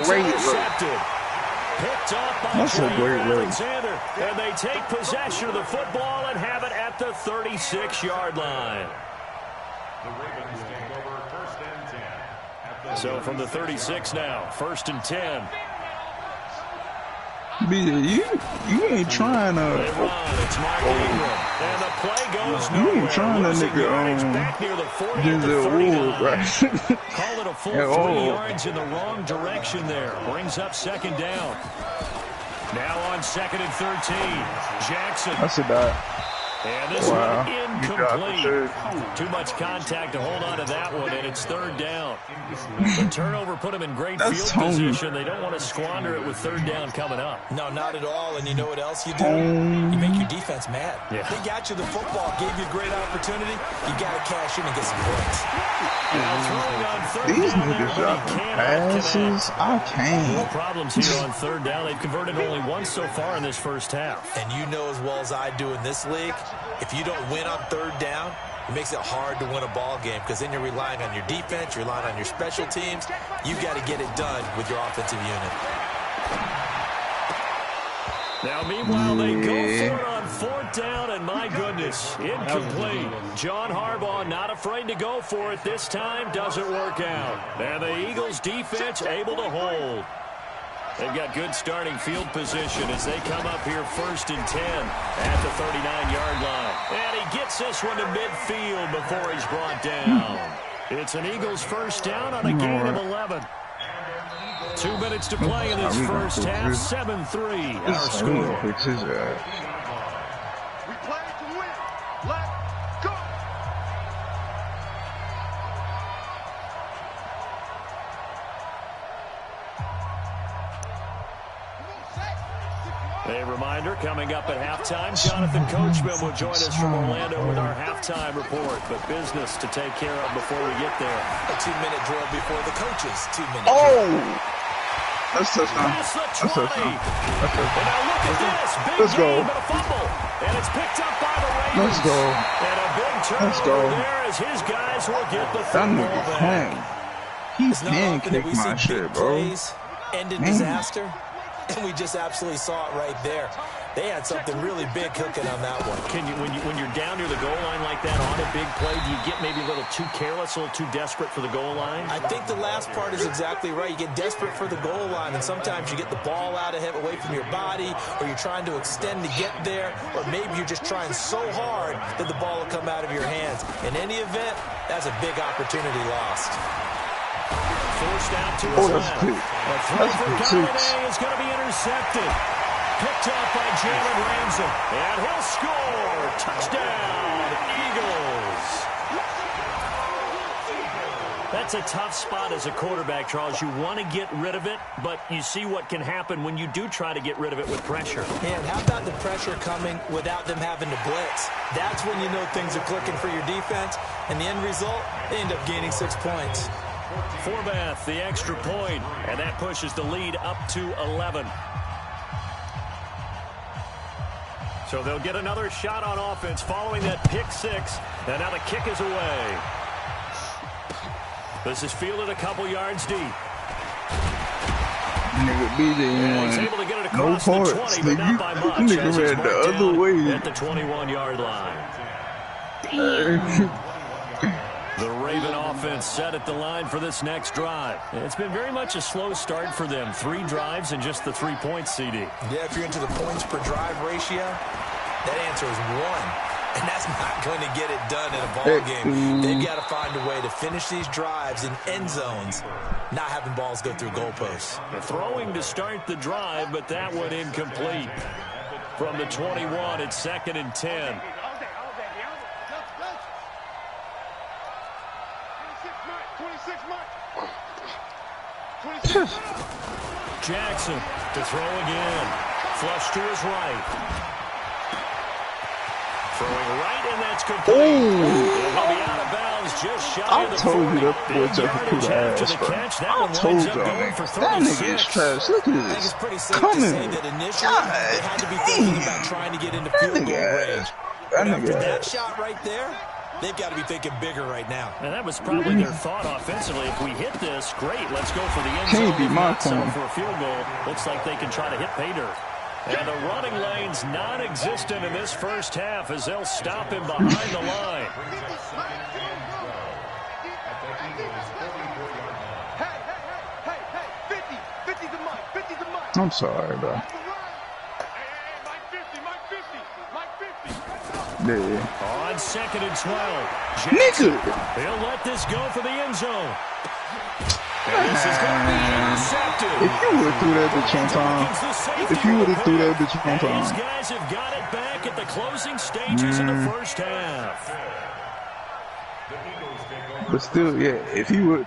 great intercepted. Picked up by Alexander, and they take possession of the football and have it at the 36-yard line. The Ravens take over 1st and 10. So from the 36 now, 1st and 10. You ain't trying to. They run. It's Mark Ingram. And the play goes nowhere. You ain't trying to nigga back near the 40 do the wood, right? Call it a full 3 yards in the wrong direction there. Brings up 2nd down. Now on 2nd and 13. Jackson. That's a dot. And this one incomplete. Too much contact to hold on to that one, and it's 3rd down. The turnover put them in great field position. They don't want to squander it with 3rd down coming up. No, not at all. And you know what else you do? You make your defense mad. Yeah. They got you the football, gave you a great opportunity. You got to cash in and get some points. These niggas dropping passes. I can't. No problems here on 3rd down. They've converted only once so far in this first half. And you know as well as I do in this league, if you don't win on 3rd down, it makes it hard to win a ball game because then you're relying on your defense, you're relying on your special teams. You've got to get it done with your offensive unit. Now, meanwhile, they go for it on 4th down, and my goodness, incomplete. John Harbaugh not afraid to go for it this time. Doesn't work out. And the Eagles' defense able to hold. They've got good starting field position as they come up here 1st and 10 at the 39-yard line. And he gets this one to midfield before he's brought down. It's an Eagles 1st down on a gain of 11. 2 minutes to play in this first half. 7-3 our score. We play to win. Let's go. A reminder, coming up at halftime, Jonathan Coachman will join us from Orlando with our halftime report. But business to take care of before we get there. A 2-minute drill before the coaches' 2-minute drill. That's touchdown. That's touchdown. And now look at this. Big Let's go. But a fumble. And it's picked up by the Ravens. Let's go. And a big turnover there as his guys will get the football back. He can kick my shit, bro. Ended disaster. And we just absolutely saw it right there. They had something really big cooking on that one. Can you, when you're down near the goal line like that on a big play, do you get maybe a little too careless, a little too desperate for the goal line? I think the last part is exactly right. You get desperate for the goal line, and sometimes you get the ball out of him away from your body, or you're trying to extend to get there, or maybe you're just trying so hard that the ball will come out of your hands. In any event, that's a big opportunity lost. Forced out to his left. A throw for Galladay is going to be intercepted. Picked up by Jalen Ramsey. And he'll score. Touchdown, Eagles. That's a tough spot as a quarterback, Charles. You want to get rid of it, but you see what can happen when you do try to get rid of it with pressure. And how about the pressure coming without them having to blitz? That's when you know things are clicking for your defense. And the end result, they end up gaining 6 points. Forbath, the extra point, and that pushes the lead up to 11. So they'll get another shot on offense following that pick six, and now the kick is away. This is fielded a couple yards deep. Nigga, BJ, he's able to get it across the 20, but not by much. Nigga ran the other way at the 21-yard line. The Raven offense set at the line for this next drive. It's been very much a slow start for them. 3 drives and just the 3 points, CD. Yeah, if you're into the points per drive ratio, that answer is 1. And that's not going to get it done in a ball game. They've got to find a way to finish these drives in end zones, not having balls go through goalposts. The throwing to start the drive, but that one incomplete. From the 21, it's 2nd and 10. Jackson to throw again. Flush to his right. Throwing right, and that's complete. It'll be out of bounds just shy of the 40. I told you that boy just put ass, bro. I told y'all, that nigga is trash. Look at this. I think it's pretty safe to say that initially they had to be thinking about trying to get into field goal range. But after that shot right there, they've got to be thinking bigger right now. And that was probably their thought offensively. If we hit this, great, let's go for the end zone. Can't be my point. For a field goal, looks like they can try to hit pay dirt. And the running lane's non-existent in this first half as they'll stop him behind the line. I'm sorry, bro. Yeah. On 2nd and 12. Nigga! He'll let this go for the end zone. And this is going to be intercepted. If you would have threw that bitch on time. If you would have threw that bitch on time. These guys have got it back at the closing stages of the first half. But still, yeah, if you would.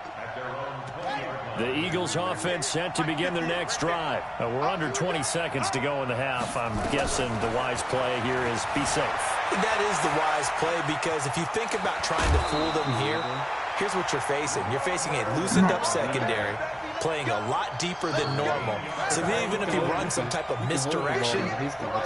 The Eagles offense set to begin their next drive. We're under 20 seconds to go in the half. I'm guessing the wise play here is be safe. That is the wise play, because if you think about trying to fool them here, here's what you're facing. You're facing a loosened up secondary, playing a lot deeper than normal. So even if you run some type of misdirection,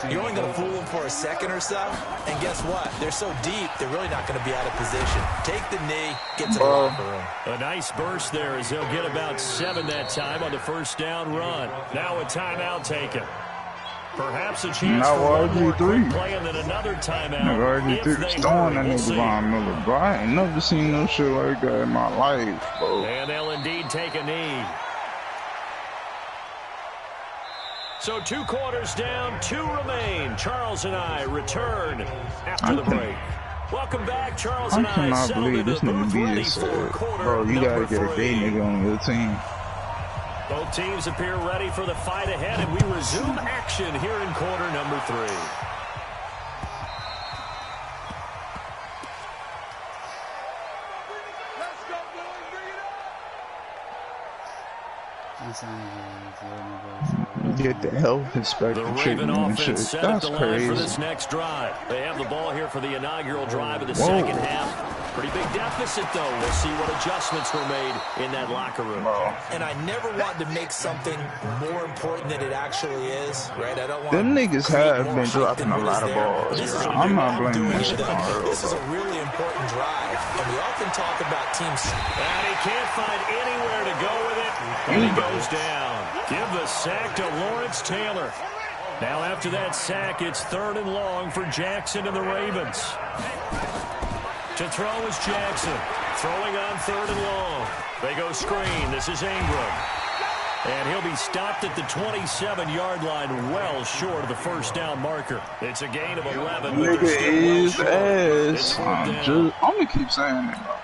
you're only going to fool them for a second or so. And guess what? They're so deep, they're really not going to be out of position. Take the knee, get to the locker room. A nice burst there as they'll get about 7 that time on the first down run. Now a timeout taken. Perhaps a chance for one more quick play and then another timeout. RG3 throwing that nigga Von Miller, bro. I ain't never seen no shit like that in my life, bro. And they'll indeed take a knee. So 2 quarters down, 2 remain. Charles and I return after the break. Welcome back, Charles and I. I cannot believe this nigga be this bro, you gotta get a gay nigga on your team. Both teams appear ready for the fight ahead, and we resume action here in quarter number 3. Get the health inspector treatment and shit. That's crazy. For this next drive. They have the ball here for the inaugural drive of the second half. Pretty big deficit, though. We'll see what adjustments were made in that locker room. And I never want to make something more important than it actually is, right? I don't want them niggas have been dropping a lot of balls. I'm not blaming this shit on Earl. This is a really important drive. And we often talk about teams. And he can't find anywhere to go with it. And he goes down. Give the sack to Lawrence Taylor. Now after that sack, it's 3rd and long for Jackson and the Ravens. To throw is Jackson. Throwing on 3rd and long. They go screen. This is Ingram. And he'll be stopped at the 27-yard line, well short of the first down marker. It's a gain of 11. Nigga is ass. I'm gonna keep saying it, bro.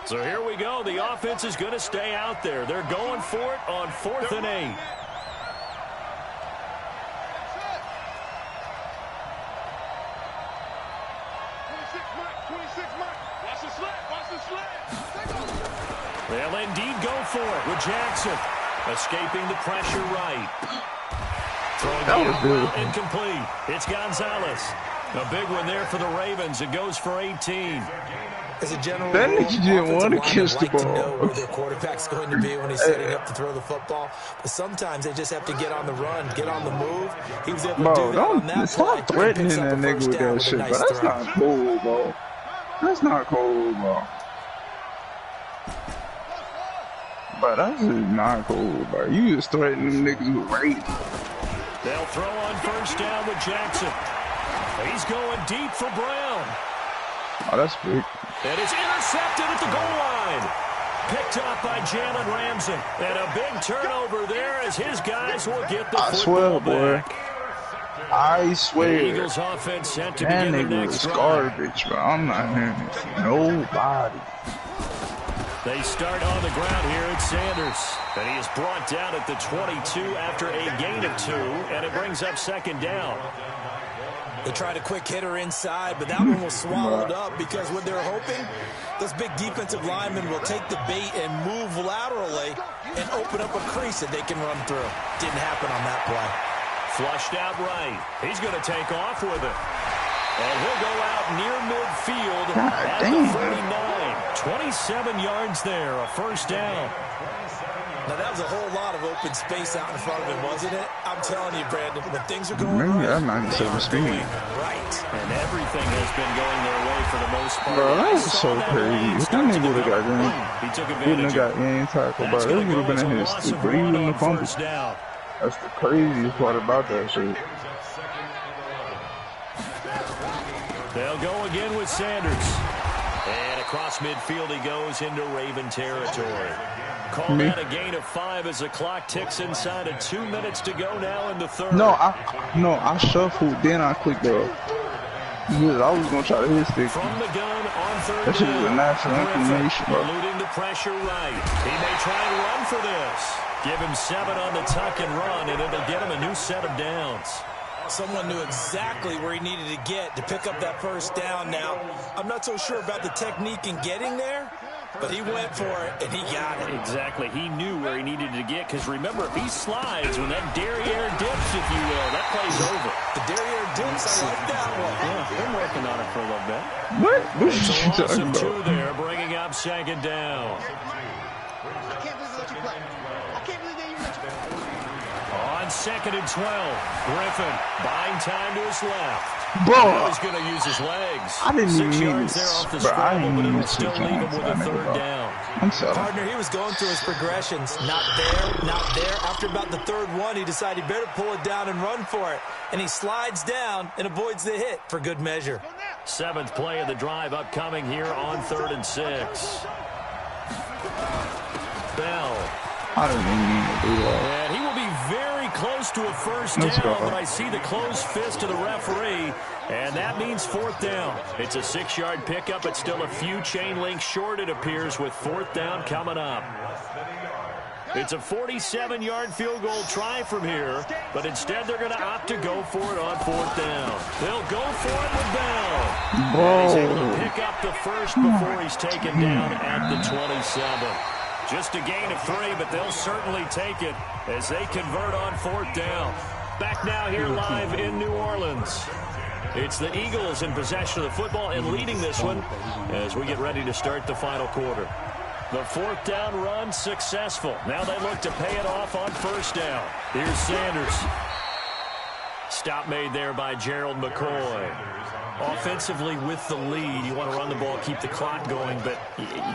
So here we go. The offense is going to stay out there. They're going for it on 4th and 8. They'll indeed go for it with Jackson. Escaping the pressure right. Throwing the incomplete. It's Gonzalez. A big one there for the Ravens. It goes for 18. As a general that rule, nigga didn't want to catch the ball. To know where their quarterback's going to be when he's setting up to throw the football. But sometimes they just have to get on the run, get on the move. He was able to do that on that play. Stop threatening that nigga with that shit, bro. That's not cool, bro. That's not cool, bro. But that's just not cool, bro. You just threatening niggas with rape. They'll throw on 1st down with Jackson. He's going deep for Brown. Oh, that's big. And it's intercepted at the goal line. Picked up by Jalen Ramsey. And a big turnover there as his guys will get the football back. I swear. The Eagles offense sent to that begin the nigga next was drive. garbage, bro. I'm not hearing it from nobody. They start on the ground here at Sanders. And he is brought down at the 22 after a gain of 2. And it brings up 2nd down. They tried a quick hitter inside, but that one was swallowed up because what they're hoping, those big defensive linemen will take the bait and move laterally and open up a crease that they can run through. Didn't happen on that play. Flushed out right. He's going to take off with it. And he'll go out near midfield at the 49. 27 yards there, a 1st down. Now, that was a whole lot of open space out in front of him, wasn't it? I'm telling you, Brandon, when things are going right, I'm 97 speed. Right. And everything has been going their way for the most part. Bro, that's so crazy. If that nigga would have got game, he wouldn't have got game tackle, bro. That would have been in his stick, but he wouldn't have fumbled. That's the craziest part about that shit. They'll go again with Sanders. And across midfield he goes into Raven territory. Call that a gain of 5 as the clock ticks inside of 2 minutes to go now in the 3rd. No, I shuffled, then I clicked up. Because I was going to try to hit stick. From the gun on 3rd that shit is a national information, bro. Eluding the pressure right. He may try and run for this. Give him 7 on the tuck and run, and it'll get him a new set of downs. Someone knew exactly where he needed to get to pick up that 1st down. Now, I'm not so sure about the technique in getting there, but he went for it, and he got it. Exactly. He knew where he needed to get, because remember, if he slides, when that derriere dips, if you will, that play's over. The derriere dips, I like that one. Yeah, been working on it for a little bit. What? What It's you a loss talking of about? 2 there, bringing up 2nd down. I can't believe they let you play. I can't believe they even let you play. On 2nd and 12, Griffin buying time to his left. Bro, He's going to use his legs. I didn't 6 even mean yards there off the this. Bro, I scramble, didn't but mean it'll to still switch leave hands. him with a 3rd down. I'm sorry. Partner, he was going through his progressions. Not there, not there. After about the 3rd one, he decided he better pull it down and run for it. And he slides down and avoids the hit for good measure. 7th play of the drive upcoming here on 3rd and 6. Bell. I didn't even mean to do that. And he will be very close to a 1st down, but I see the closed fist of the referee, and that means 4th down. It's a 6-yard pickup. It's still a few chain links short, it appears, with 4th down coming up. It's a 47-yard field goal try from here, but instead they're going to opt to go for it on 4th down. They'll go for it with Bell. Bro. He's able to pick up the 1st before he's taken down at the 27. Just a gain of 3, but they'll certainly take it as they convert on 4th down. Back now here live in New Orleans. It's the Eagles in possession of the football and leading this one as we get ready to start the final quarter. The 4th down run successful. Now they look to pay it off on 1st down. Here's Sanders. Stop made there by Gerald McCoy. Offensively with the lead, you want to run the ball, keep the clock going, but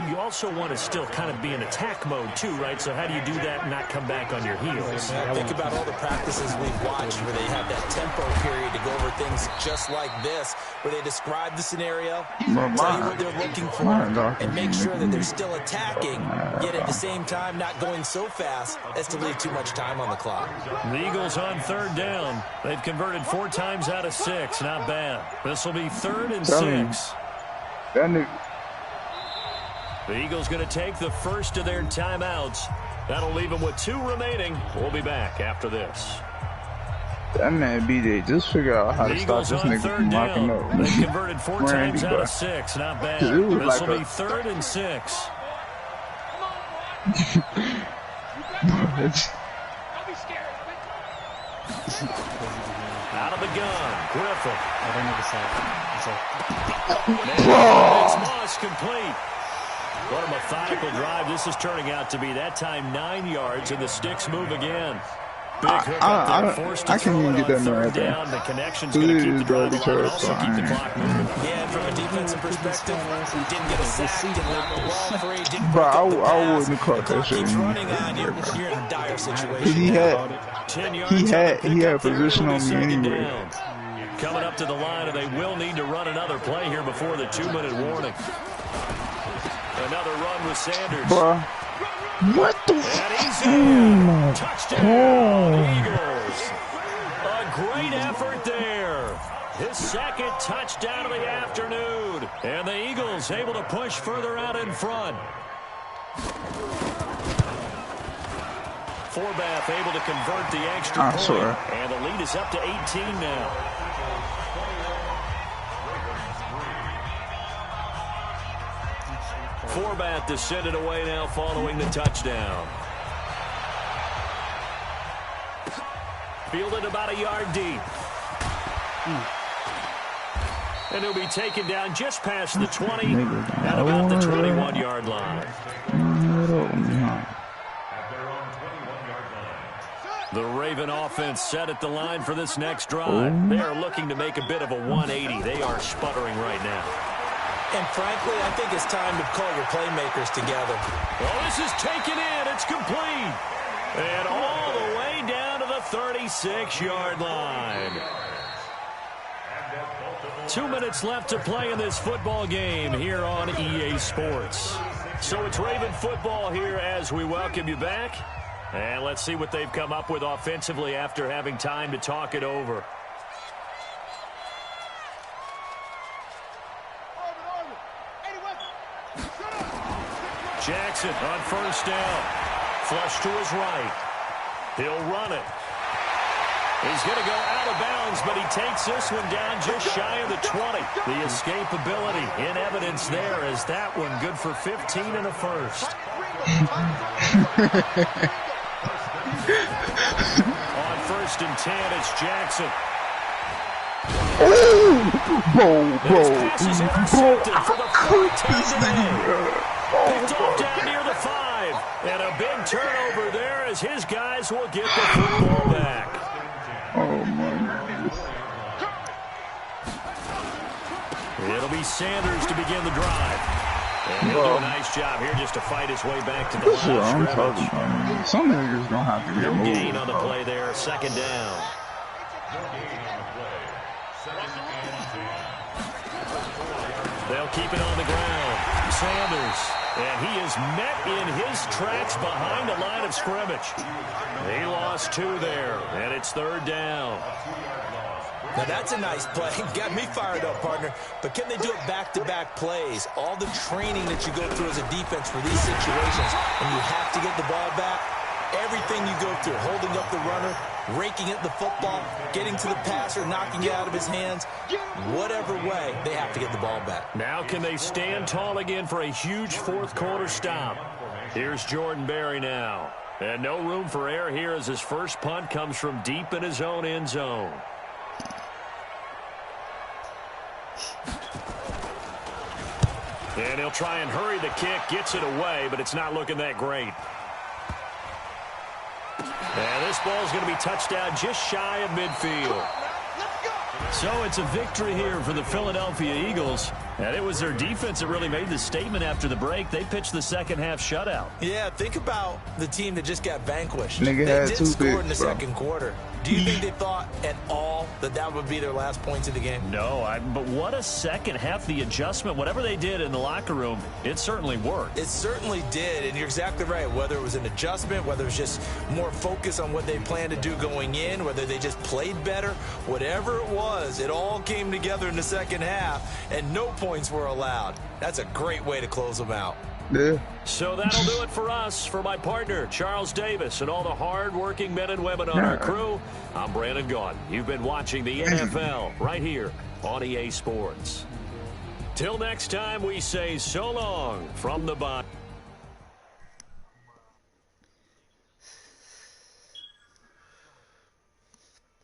you also want to still kind of be in attack mode too, right? So how do you do that and not come back on your heels? Yeah, think about all the practices we've watched where they have that tempo period to go over things just like this, where they describe the scenario, tell you what they're looking for, and make sure that they're still attacking, yet at the same time not going so fast as to leave too much time on the clock. The Eagles on 3rd down. They've converted 4 times out of 6. Not bad. This will be 3rd and 6. The Eagles going to take the first of their timeouts. That'll leave them with 2 remaining. We'll be back after this. That man BJ just figure out how to stop this nigga from locking up. They converted 4 times out of 6. Not bad. This will be 3rd and 6. Out of the gun, Griffin. Moss complete. What a methodical drive. This is turning out to be that time 9 yards, and the sticks move again. Big hook up there, forced to throw it on 3rd down. The connection's going to keep the drive alive and also keep the clock moving. Yeah, from a defensive perspective, didn't get a sack, didn't knock the ball free, didn't Bro, I wouldn't have caught that shit. Keeps running on, you're in a dire situation. He had position on me anyway. Coming up to the line, and they will need to run another play here before the 2-minute warning. Another run with Sanders. Bruh. What the Touchdown, Eagles. A great effort there. His 2nd touchdown of the afternoon. And the Eagles able to push further out in front. Forbath able to convert the extra point. And the lead is up to 18 now. Forbath to send it away now following the touchdown. Fielded about a yard deep. And he'll be taken down just past the 20 at about the 21-yard line. The Raven offense set at the line for this next drive. They are looking to make a bit of a 180. They are sputtering right now. And frankly, I think it's time to call your playmakers together. Well, this is taken in. It's complete. And all the way down to the 36-yard line. 2 minutes left to play in this football game here on EA Sports. So it's Raven football here as we welcome you back. And let's see what they've come up with offensively after having time to talk it over. Jackson on 1st down. Flush to his right. He'll run it. He's going to go out of bounds, but he takes this one down just shy of the 20. The escapability in evidence there as that one good for 15 and a first. On 1st and 10, it's Jackson. His pass is intercepted for the 4th down. Picked off down near the 5. And a big turnover there as his guys will get the football back. Oh, my. It'll be Sanders to begin the drive. And he'll do a nice job here just to fight his way back to the line of scrimmage. Some niggas gonna have to get moved. Gain on the play there, 2nd down. They'll keep it on the ground. Sanders. And he is met in his tracks behind the line of scrimmage. He lost 2 there, and it's 3rd down. Now that's a nice play. Got me fired up, partner. But can they do it back-to-back plays? All the training that you go through as a defense for these situations, and you have to get the ball back. Everything you go through, holding up the runner, raking at the football, getting to the passer, knocking it out of his hands. Whatever way, they have to get the ball back. Now can they stand tall again for a huge 4th quarter stop? Here's Jordan Berry now. And no room for error here as his first punt comes from deep in his own end zone. And he'll try and hurry the kick, gets it away, but it's not looking that great. And this ball's going to be touched down just shy of midfield. So it's a victory here for the Philadelphia Eagles. And it was their defense that really made the statement after the break. They pitched the second half shutout. Yeah, think about the team that just got vanquished. Nigga They had did two score in the picks, bro. second quarter. Do you think they thought at all that that would be their last points of the game? No, but what a second half. The adjustment, whatever they did in the locker room, it certainly worked. It certainly did, and you're exactly right. Whether it was an adjustment, whether it was just more focus on what they planned to do going in, whether they just played better, whatever it was, it all came together in the second half, and no points were allowed. That's a great way to close them out. Yeah. So that'll do it for us. For my partner, Charles Davis, and all the hard-working men and women on our crew, I'm Brandon Gaudin. You've been watching the NFL right here on EA Sports. Till next time, we say so long from the bottom.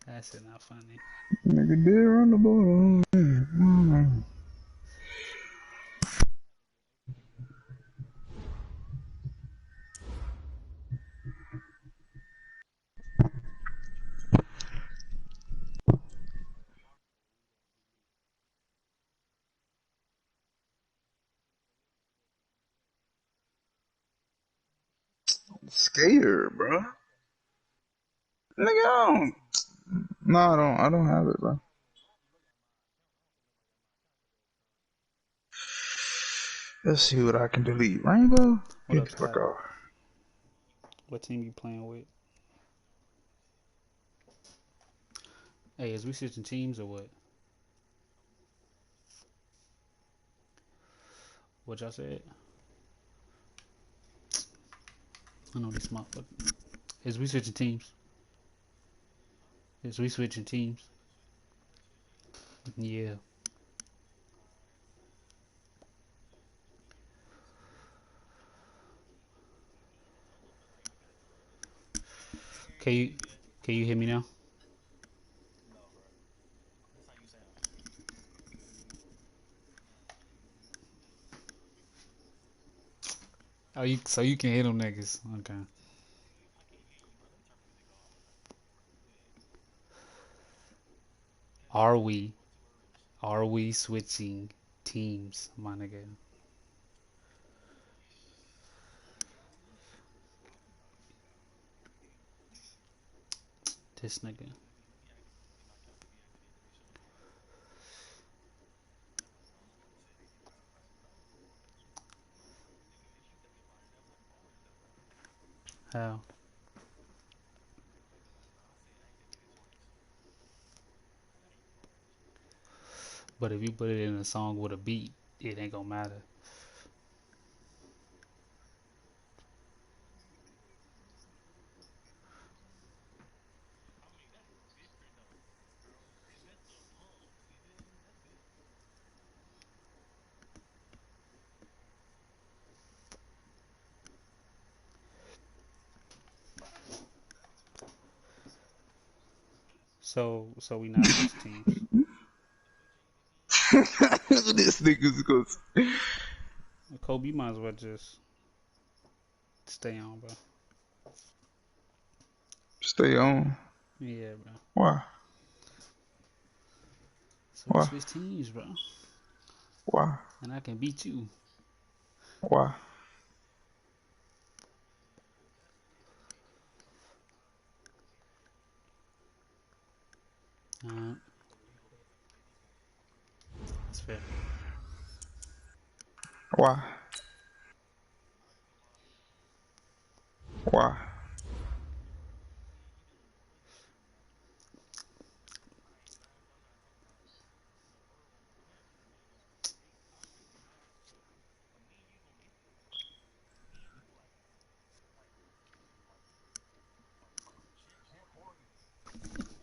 That's not funny. Nigga did run the ball. Scared, bro. Nigga, I don't. No, I don't have it, bro. Let's see what I can delete. Rainbow? What Get up, the fuck Scott? off. What team you playing with? Hey, is we switching teams or what? What y'all said? I know this motherfucker. Is we switching teams? Is we switching teams? Yeah. Can you hear me now? Oh, so you can hit them niggas. Okay. Are we switching teams, my nigga? This nigga. How? But if you put it in a song with a beat, it ain't gonna matter. So we not switching teams. This nigga's goes. Kobe, you might as well just stay on, bro. Stay on. Yeah, bro. Why? So we Why? switch teams, bro. Why? And I can beat you. Why? That's fair. Why? Why?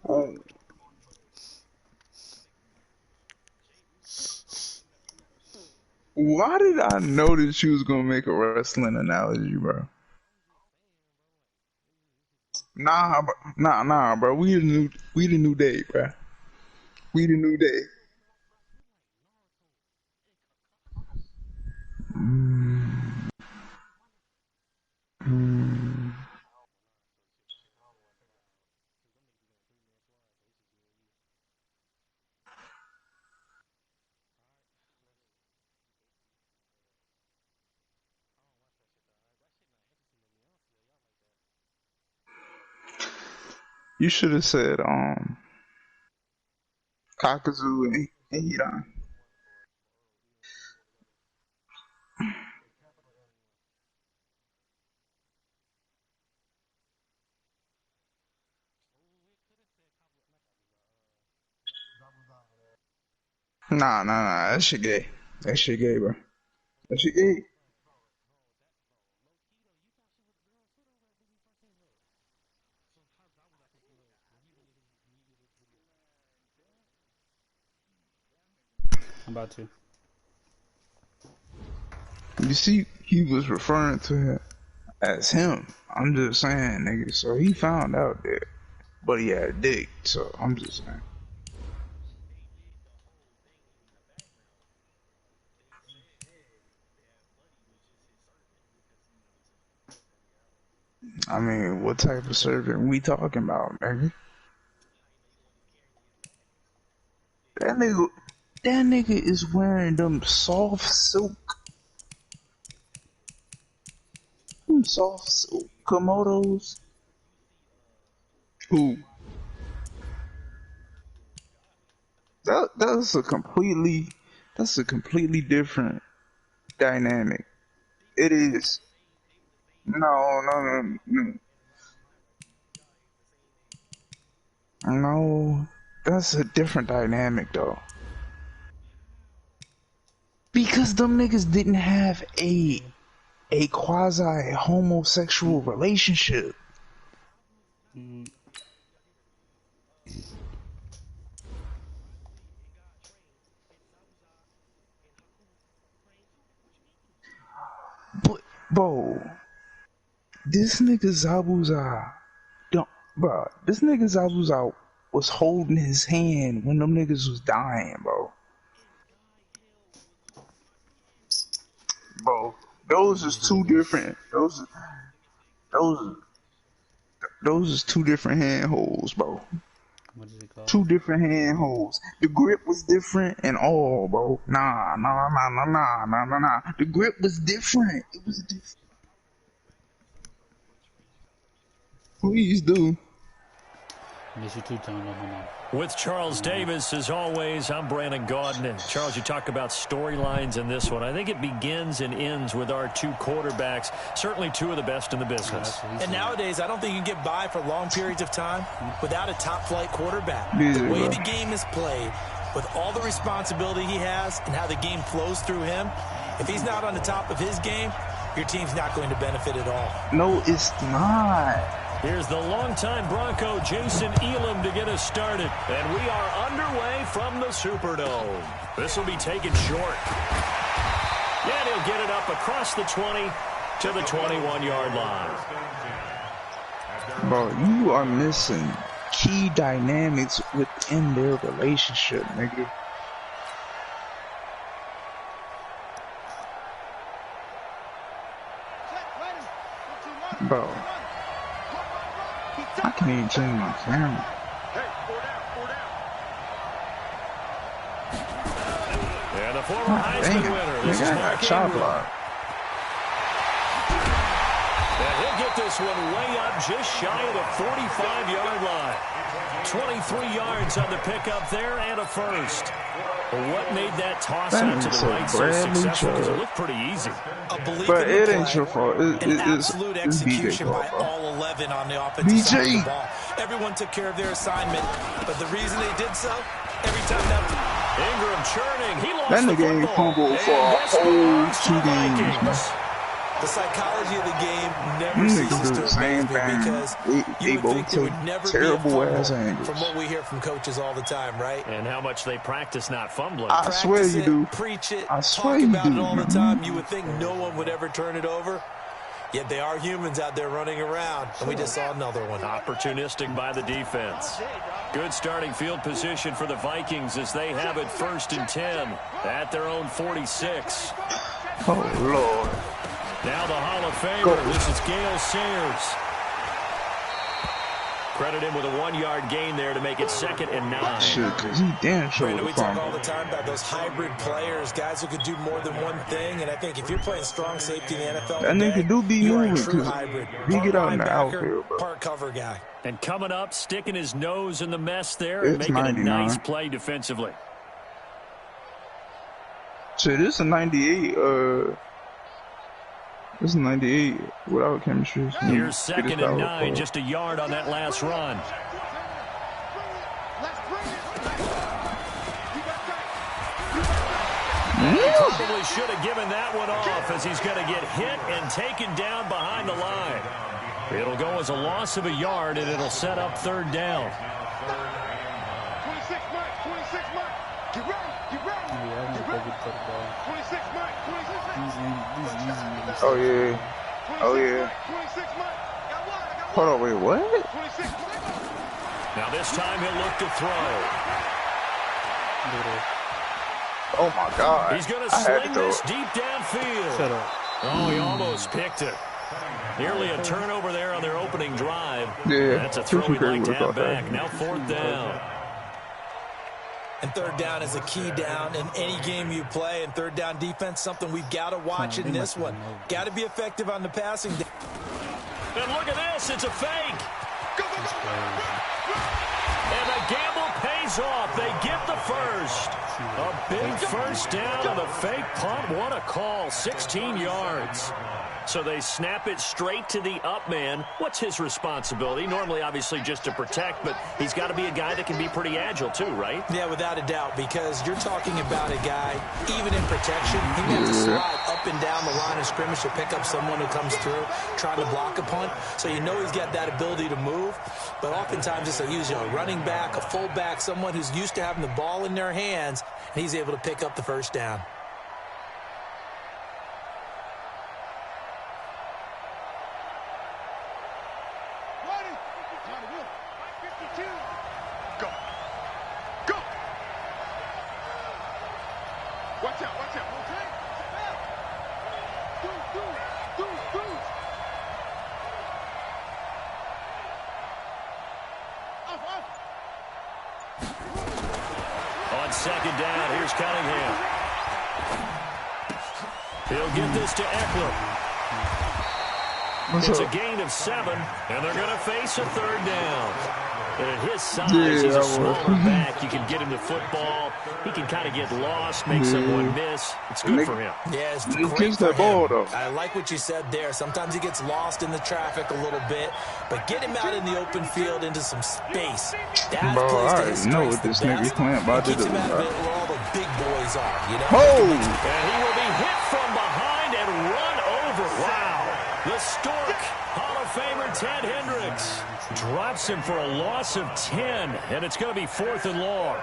Oh. Why did I know that you was gonna make a wrestling analogy, bro? Nah, bro. We the new day, bro. We the new day. You should have said Kakuzu and Hidan. Nah. That shit gay. That shit gay, bro. That shit gay. I'm about to. You see, he was referring to him as him. I'm just saying, nigga. So he found out that, but he had a dick. So I'm just saying. I mean, what type of servant we talking about, nigga? That nigga is wearing them soft silk Komodos. Who? That's a completely different dynamic. It is. No. No, that's a different dynamic though. Because them niggas didn't have a quasi homosexual relationship. But bro, this nigga Zabuza, this nigga Zabuza was holding his hand when them niggas was dying, bro. Bro, those is two different. Those is two different handholds, bro. What is it called? Two different handholds. The grip was different and all, bro. Nah. The grip was different. It was different. Please do. Miss you too, Tone. With Charles Davis, as always, I'm Brandon Gaudin. And Charles, you talk about storylines in this one. I think it begins and ends with our two quarterbacks, certainly two of the best in the business. And nowadays, I don't think you can get by for long periods of time without a top-flight quarterback. The way the game is played, with all the responsibility he has and how the game flows through him, if he's not on the top of his game, your team's not going to benefit at all. No, it's not. Here's the longtime Bronco, Jason Elam, to get us started. And we are underway from the Superdome. This will be taken short. Yeah, he'll get it up across the 20 to the 21-yard line. Bro, you are missing key dynamics within their relationship, nigga. Bro. I can't even change my camera. And the former Heisman winner. This is Mark Ingram. And he'll get this one way up just shy of the 45-yard line. 23 yards on the pickup there and a first. But what made that toss out to the right so successful? Because it looked pretty easy. But it ain't your fault. It's execution by all 11 on the offensive side of the ball. Everyone took care of their assignment, but the reason they did so, every time that Ingram churning, he lost that nigga ain't fumbled for a whole 2 games. The psychology of the game never ceases to amaze me because you would think there would never be a fumble from what we hear from coaches all the time, right? And how much they practice not fumbling. I swear you do. Preach it, I swear talk you about do. it all the time. You would think no one would ever turn it over. Yet they are humans out there running around, and we just saw another one. Opportunistic by the defense. Good starting field position for the Vikings as they have it 1st and 10 at their own 46. Oh, Lord. Now the Hall of Famer. This is Gale Sayers. Credit him with a 1-yard gain there to make it 2nd and 9. Shit, because he damn sure Brandon, we would talk fumble. all the time about those hybrid players, guys who could do more than one thing. And I think if you're playing strong safety in the NFL That nigga do be you are a moving, true 'cause hybrid. he Part get out in the linebacker, outfield, bro. part cover guy. And coming up, sticking his nose in the mess there It's and making 99. a nice play defensively. Shit, this is a 98. This is 98 without chemistry. Here's 2nd and 9, just a yard on that last run. Probably should have given that one off as he's going to get hit and taken down behind the line. It'll go as a loss of a yard, and it'll set up 3rd down. 26 Mike, 26 Mike. Get ready, get ready. Yeah, Get ready. 26 Mike, 26 Mike. Oh, yeah. Oh, yeah. 26 Mike. Hold on, wait, what? 26 Mike. Now this time he'll look to throw. Oh, my God. He's going to I had sling to throw this it. deep downfield. Shut up. Oh, he almost picked it. Nearly a turnover there on their opening drive. Yeah, That's a throw Christian we'd like to Kirk have would've caught back. that. Now 4th down. And 3rd down is a key down in any game you play. And 3rd down defense, something we've got to watch in this one. Got to be effective on the passing. And look at this. It's a fake. And the gamble pays off. They get the first. A big first down on the fake punt. What a call. 16 yards. So they snap it straight to the up man. What's his responsibility? Normally, obviously, just to protect, but he's got to be a guy that can be pretty agile too, right? Yeah, without a doubt, because you're talking about a guy, even in protection, he may have to slide up and down the line of scrimmage to pick up someone who comes through trying to block a punt. So you know he's got that ability to move, but oftentimes it's usually a running back, a fullback, someone who's used to having the ball in their hands, and he's able to pick up the first down. Watch out, watch out. On 2nd down, here's Cunningham. He'll get this to Eckler. It's a gain of 7, and they're going to face a 3rd down. And at his size, he's a smaller back. You can get him the football. He can kind of get lost, make someone miss. It's good for him. Yeah, it's He great kicks for that ball, him. though. I like what you said there. Sometimes he gets lost in the traffic a little bit, but get him out in the open field into some space. That Bro, plays I to his already know strengths what the this nigga best. playing about It to keeps do, him out of bro. it where all the big boys are, you know? Oh! And he will be hit from behind and run over. Wow. The Stork, Hall of Famer Ted Hendricks, drops him for a loss of 10, and it's going to be 4th and long.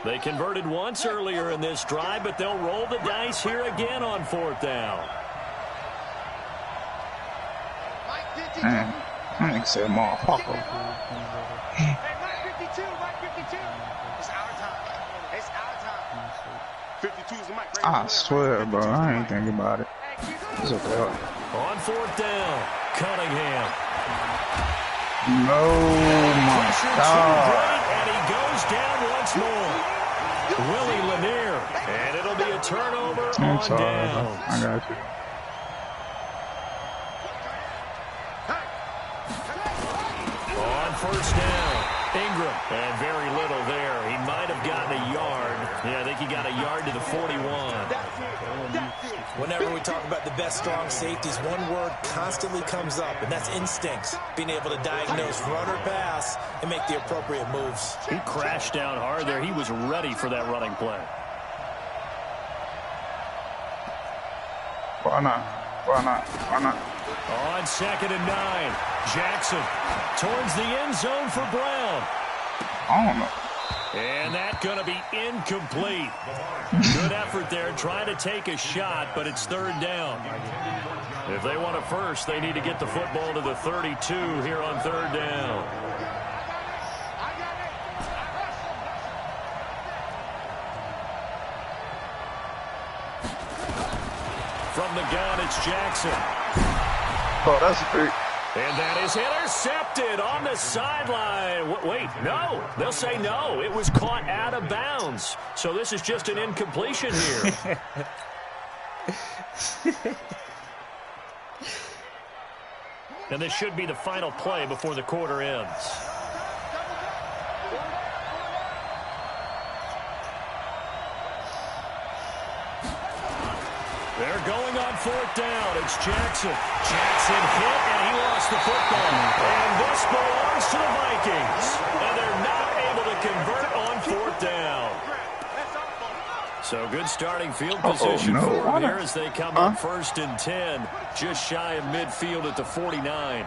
They converted once earlier in this drive, but they'll roll the dice here again on 4th down. Man, that nigga said motherfucker. Hey, Mike 52, Mike 52. It's our time. It's our time. 52 is the mic, right? I swear, bro, I ain't thinking about it. It's okay. On 4th down, Cunningham. No, my Pressure too God. great, and he goes down once more. Willie Lanier, and it'll be a turnover I'm on sorry, bro. downs. I got you. On 1st down, Ingram, and very little there. He might have gotten a yard. Yeah, I think he got a yard to the 41. Whenever we talk about the best strong safeties, one word constantly comes up, and that's instincts. Being able to diagnose run or pass and make the appropriate moves. He crashed down hard there. He was ready for that running play. Why not? Why not? Why not? On 2nd and 9, Jackson towards the end zone for Brown. I don't know. And that's going to be incomplete. Good effort there trying to take a shot, but it's 3rd down. If they want it first, they need to get the football to the 32 here on 3rd down. From the gun, it's Jackson. Oh, that's a pick. And that is intercepted on the sideline. Wait, no. They'll say no. It was caught out of bounds. So this is just an incompletion here. And this should be the final play before the quarter ends. They're going on 4th down. It's Jackson. Jackson hit, and he lost the football. And this belongs to the Vikings. And they're not able to convert on 4th down. So good starting field position for them here as they come up 1st and 10. Just shy of midfield at the 49.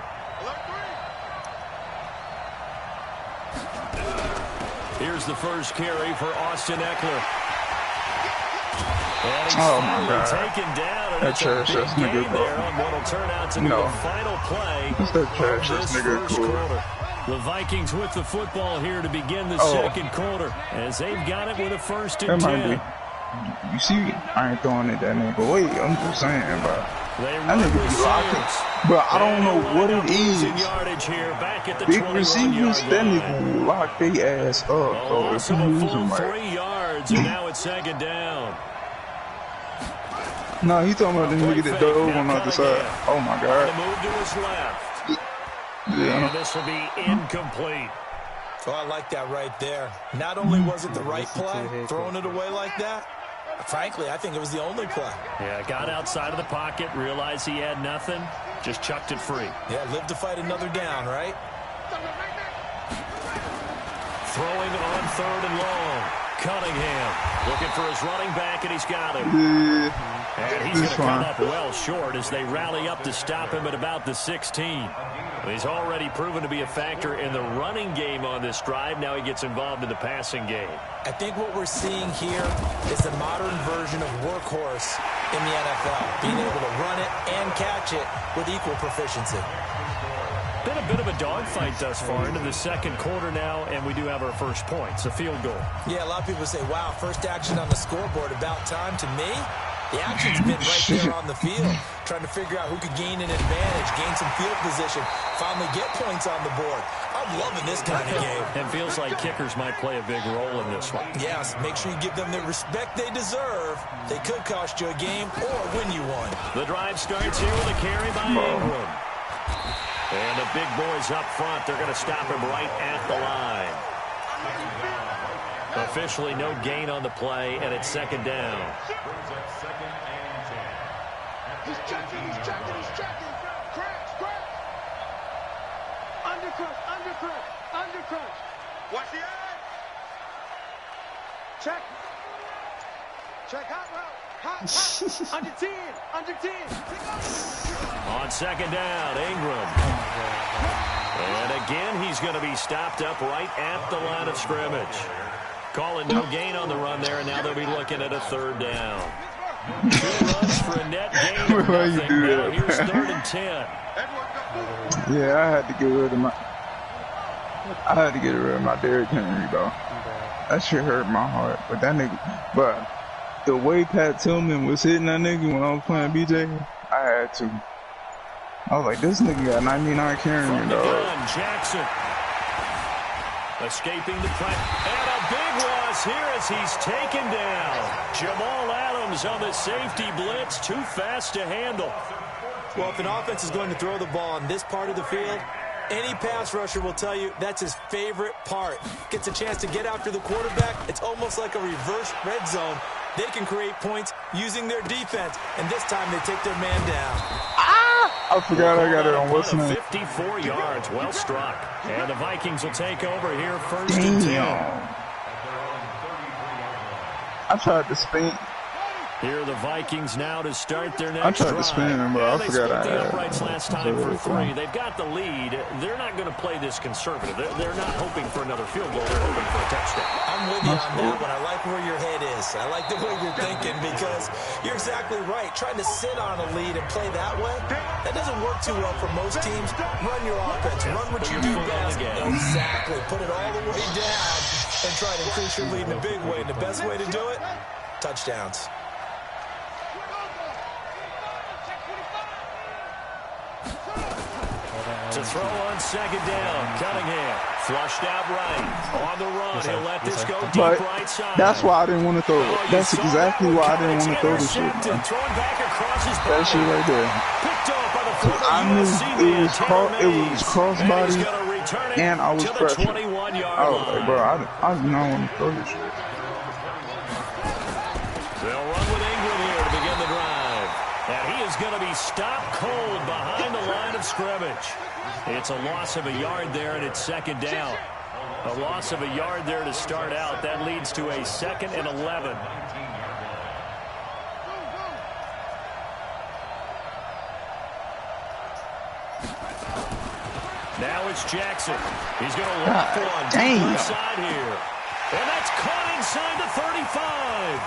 Here's the first carry for Austin Eckler. And he's finally taken down, and it's a big game there on what will turn out to be the final play of this first quarter. The Vikings with the football here to begin the second quarter, as they've got it with a 1st and 10. You see, I ain't throwing it that nigga away. I'm just saying, bro. That nigga be locked. But I don't know what it is. Big receivers, that nigga will lock their ass up. Oh, if you use them right. 3 yards, and now it's 2nd down. No, he talking about the nigga that dove on the other side. Oh my God. The move to his left. And this will be incomplete. Oh, I like that right there. Not only was it the right play, throwing it away like that, frankly, I think it was the only play. Yeah, got outside of the pocket, realized he had nothing, just chucked it free. Yeah, live to fight another down, right? Throwing on 3rd and long. Cunningham looking for his running back, and he's got him. And he's going to come up well short as they rally up to stop him at about the 16. He's already proven to be a factor in the running game on this drive. Now he gets involved in the passing game. I think what we're seeing here is the modern version of workhorse in the NFL, being able to run it and catch it with equal proficiency. Been a bit of a dogfight thus far into the second quarter now, and we do have our first points, a field goal. Yeah, a lot of people say, wow, first action on the scoreboard, about time. To me, the action's been right there on the field, trying to figure out who could gain an advantage, gain some field position, finally get points on the board. I'm loving this kind of game. It feels like kickers might play a big role in this one. Yes, make sure you give them the respect they deserve. They could cost you a game or win you one. The drive starts here with a carry by Ingram. And the big boys up front, they're going to stop him right at the line. Officially no gain on the play, and it's 2nd down. He's checking, he's checking, he's checking. Crunch, crunch. Undercrunch, undercrunch, undercrunch. Watch the eye. Check. Check, hot route. Hot, hot. Under 10, under 10. On 2nd down, Ingram. And again, he's going to be stopped up right at the line of scrimmage. Calling no gain on the run there, and now they'll be looking at a 3rd down. 2 runs for a net gain of nothing. Now here's 3rd and 10. Yeah, I had to get rid of my Derrick Henry, though. That shit hurt my heart. But that nigga, but the way Pat Tillman was hitting that nigga when I was playing BJ, I had to. I was like, this nigga got 99 carrying, dog. Jackson escaping the play. And a big loss here as he's taken down. Jamal Adams on the safety blitz, too fast to handle. Well, if an offense is going to throw the ball on this part of the field, any pass rusher will tell you that's his favorite part. Gets a chance to get after the quarterback. It's almost like a reverse red zone They can create points using their defense, and this time they take their man down. I forgot I got it on what's name. 54 yards, well struck. And the Vikings will take over here first and 10. I tried to spin. Here are the Vikings now to start their next I tried drive. to spin him, but I They forgot split I the had uprights last time for 3. They've got the lead. They're not going to play this conservative. They're not hoping for another field goal. They're hoping for a touchdown. I'm with you on that one. I like where your head is. I like the way you're thinking because you're exactly right. Trying to sit on a lead and play that way, that doesn't work too well for most teams. Run your offense. Run what you do best. Exactly. Put it all the way down and try to increase your lead in a big way. And the best way to do it, touchdowns. To throw on second down, Cunningham flushed out right. On the run, he'll let this go deep But right side. that's why I didn't want to throw it. That's exactly why I didn't want to throw the shit. Throwing back across his That shit right there. Picked up by the former I knew USC it man, was Taylor crossbody, Mays. and I was to the pressure. 21-yard I was line. like, bro, I do not want to throw this shit. They'll run with Ingram here to begin the drive. And he is going to be stopped cold behind the line of scrimmage. It's a loss of a yard there, and it's second down. A loss of a yard there to start out. That leads to a 2nd and 11. Now it's Jackson. He's going to lock one to the inside here. And that's caught inside the 35.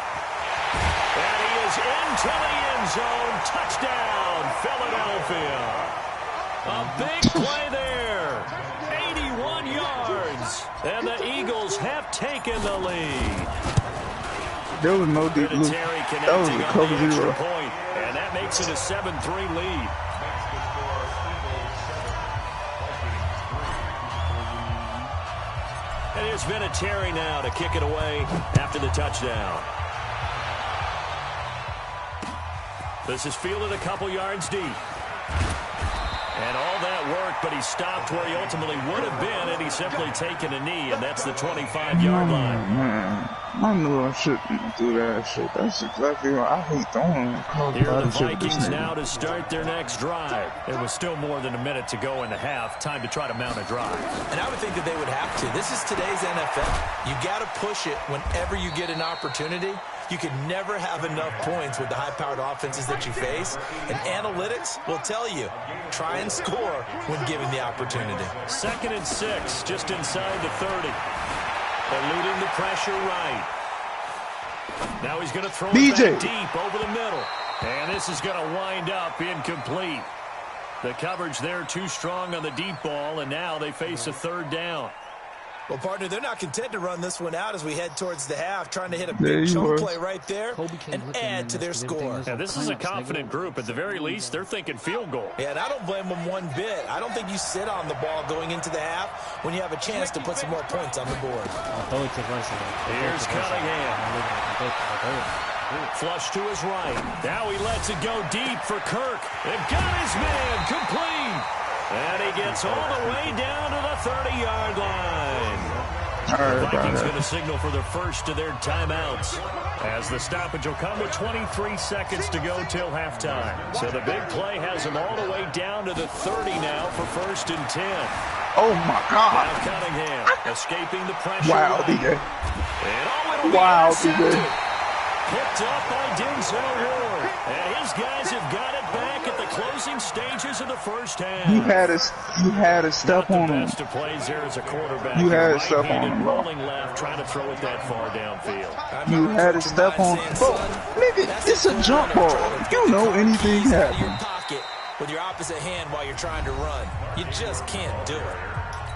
And he is into the end zone. Touchdown, Philadelphia. A big play there. 81 yards. And the Eagles have taken the lead. There was no deep loop. That was a cover 0. Point, and that makes it a 7-3 lead. And here's Vinatieri now to kick it away after the touchdown. This is fielded a couple yards deep. And all that work, but he stopped where he ultimately would have been, and he's simply taken a knee, and that's the 25-yard line. Man, I knew I shouldn't do that shit. That's exactly what I hate throwing. Here are the Vikings now to start their next drive. There was still more than a minute to go in the half. Time to try to mount a drive. And I would think that they would have to. This is today's NFL. You got to push it whenever you get an opportunity. You can never have enough points with the high-powered offenses that you face. And analytics will tell you, try and score when given the opportunity. 2nd and 6, just inside the 30. Eluding the pressure right. Now he's going to throw it back deep over the middle. And this is going to wind up incomplete. The coverage there too strong on the deep ball, and now they face a 3rd down. Well, partner, they're not content to run this one out as we head towards the half, trying to hit a big chunk play right there and add to their score. Yeah, this is a confident group. At the very least, they're thinking field goal. Yeah, and I don't blame them one bit. I don't think you sit on the ball going into the half when you have a chance to put some more points on the board. Here's Cunningham. Flush to his right. Now he lets it go deep for Kirk. They've got his man complete. And he gets all the way down to the 30-yard line. The Vikings going to signal for the first of their timeouts, as the stoppage will come with 23 seconds to go till halftime. So the big play has them all the way down to the 30 now for 1st and 10. Oh, my God. Now Cunningham escaping the pressure. Wow, right. DJ. And wow, DJ. Picked up by Denzel Ward. And his guys have got it back at the closing stages of the first half. You had to step on him. Best of plays there as a quarterback. You had to step on him, bro. Rolling left, trying to throw it that far downfield. You had to step on him. Bro, nigga, it's a jump ball. You know anything happens. Your pocket with your opposite hand while you're trying to run. You just can't do it.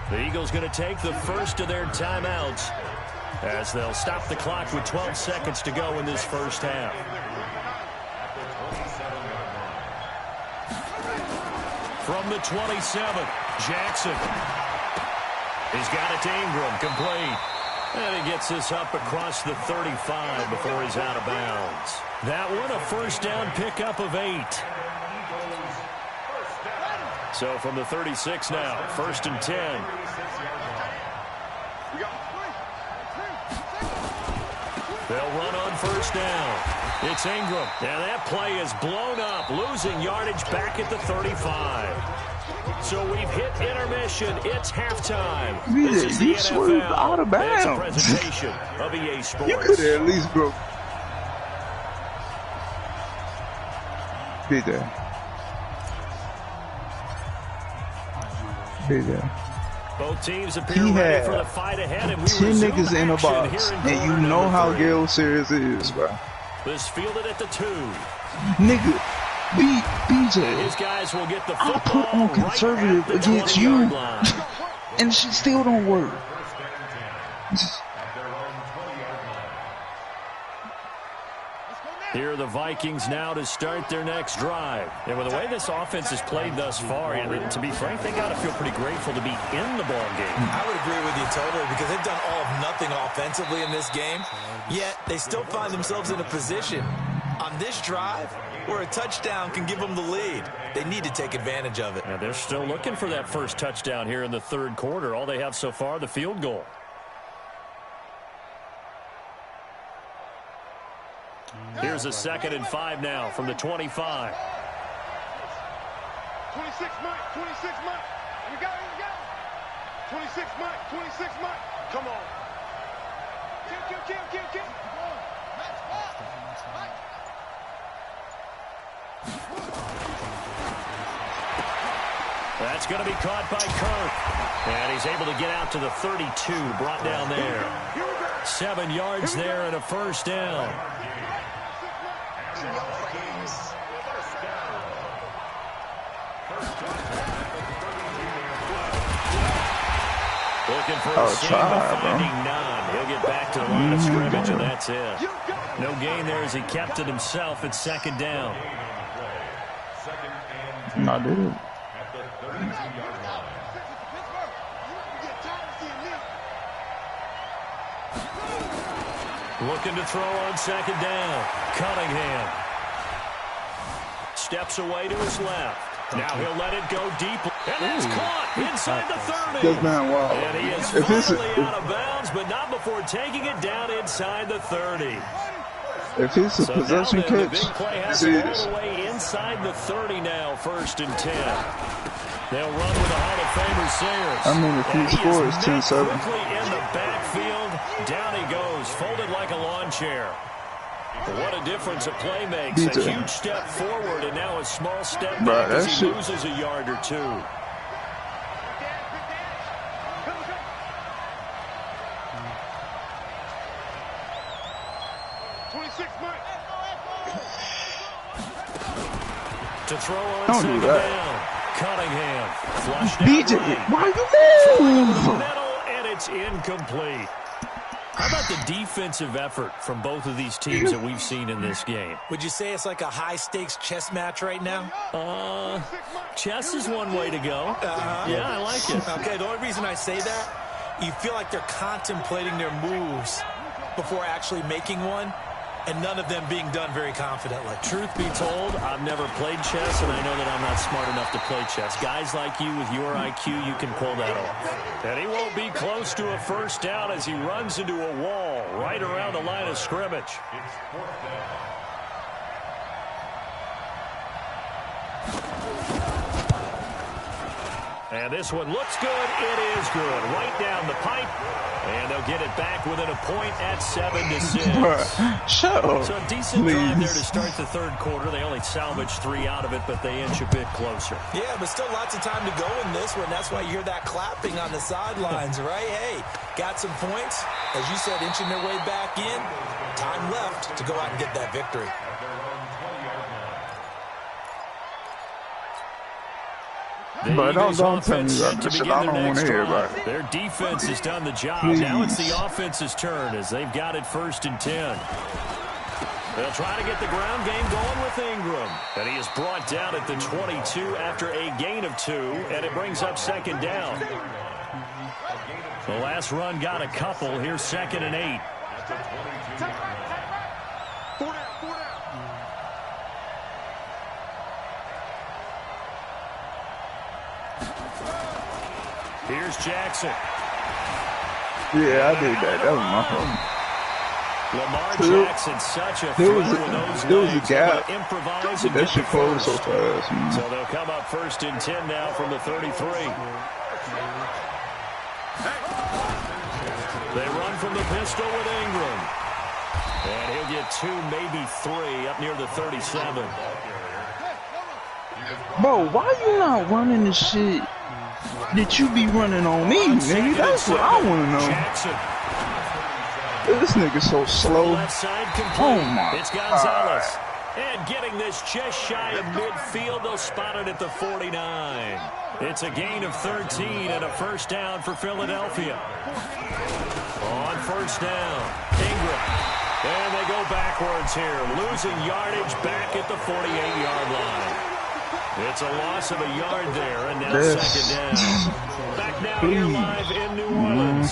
The Eagles going to take the first of their timeouts, as they'll stop the clock with 12 seconds to go in this first half. From the 27, Jackson. He's got it to Ingram, complete. And he gets this up across the 35 before he's out of bounds. That one, a first down pickup of 8. So from the 36 now, 1st and 10. They'll run on first down. It's Ingram. And that play is blown up, losing yardage back at the 35. So we've hit intermission. It's halftime. This is the NFL. Out of bounds. It's a presentation of EA Sports. You could have at least broke. BJ. Both teams appear ready for the fight ahead, and we 10 niggas in a box, and you know how Gale serious is, bro. This fielded at the 2. Nigga, BJ. His guys will get the I football put on conservative right against you, and shit still don't work. Here are the Vikings now to start their next drive. And with the way this offense has played thus far, and to be frank, they got to feel pretty grateful to be in the ball game. I would agree with you totally because they've done all of nothing offensively in this game, yet they still find themselves in a position on this drive where a touchdown can give them the lead. They need to take advantage of it. Now they're still looking for that first touchdown here in the third quarter. All they have so far, the field goal. Here's a 2nd and 5 now from the 25. 26 Mike, 26 Mike. You got it, you got it. 26 Mike, 26 Mike. Come on. Kill. That's going to be caught by Kirk. And he's able to get out to the 32, brought down there. 7 yards there and a first down. Looking for a seam, but finding none. He'll get back to the line of scrimmage, and that's it. No gain there as he kept it himself at 2nd down. No, dude. Looking to throw on 2nd down. Cunningham steps away to his left. Now he'll let it go deep. And that's caught inside the 30. That's not wild. And he is finally out of bounds, but not before taking it down inside the 30. If it's a possession catch, the big play has it all the way inside the 30 now, 1st and 10. They'll run with the Hall of Famer Sayers. I mean, if he scores 10-7. Quickly in the backfield, down he goes, folded like a lawn chair. What a difference a play makes. A huge step forward and now a small step back as he loses a yard or 2. To throw on 2nd down. Cunningham flushed BJ, right. why you move? Middle, and it's incomplete. How about the defensive effort from both of these teams that we've seen in this game? Would you say it's like a high-stakes chess match right now? Chess is one way to go. Yeah, I like it. Okay, the only reason I say that, you feel like they're contemplating their moves before actually making one, and none of them being done very confidently. Truth be told, I've never played chess, and I know that I'm not smart enough to play chess. Guys like you with your IQ, you can pull that off. And he won't be close to a first down as he runs into a wall right around the line of scrimmage. And this one looks good. It is good. Right down the pipe. And they'll get it back within a point at 7-6. Shut up. So a decent drive there to start the third quarter. They only salvaged 3 out of it, but they inch a bit closer. Yeah, but still lots of time to go in this one. That's why you hear that clapping on the sidelines, right? Hey, got some points. As you said, inching their way back in. Time left to go out and get that victory. But don't tell me about this shit. I don't want to hear about it. Their defense has done the job. Please. Now it's the offense's turn as they've got it 1st and 10. They'll try to get the ground game going with Ingram. And he is brought down at the 22 after a gain of 2, and it brings up 2nd down. The last run got a couple. Here's 2nd and 8. Here's Jackson. Yeah, I did that. That was my fault. Lamar Jackson, such a there threat was with those there was a legs. gap. Improvise and That get shit the closed so first. fast, man. So they'll come up 1st and 10 now from the 33. They run from the pistol with Ingram. And he'll get 2, maybe 3 up near the 37. Bro, why you not running the shit that you be running on me, nigga? That's what I want to know. Jackson. This nigga so slow. Left side complete. Oh my It's Gonzalez. And getting this just shy of midfield, they'll spot it at the 49. It's a gain of 13 and a first down for Philadelphia. On first down, Ingram. And they go backwards here, losing yardage back at the 48-yard line. It's a loss of a yard there, and now second down. Back now here live in New Orleans.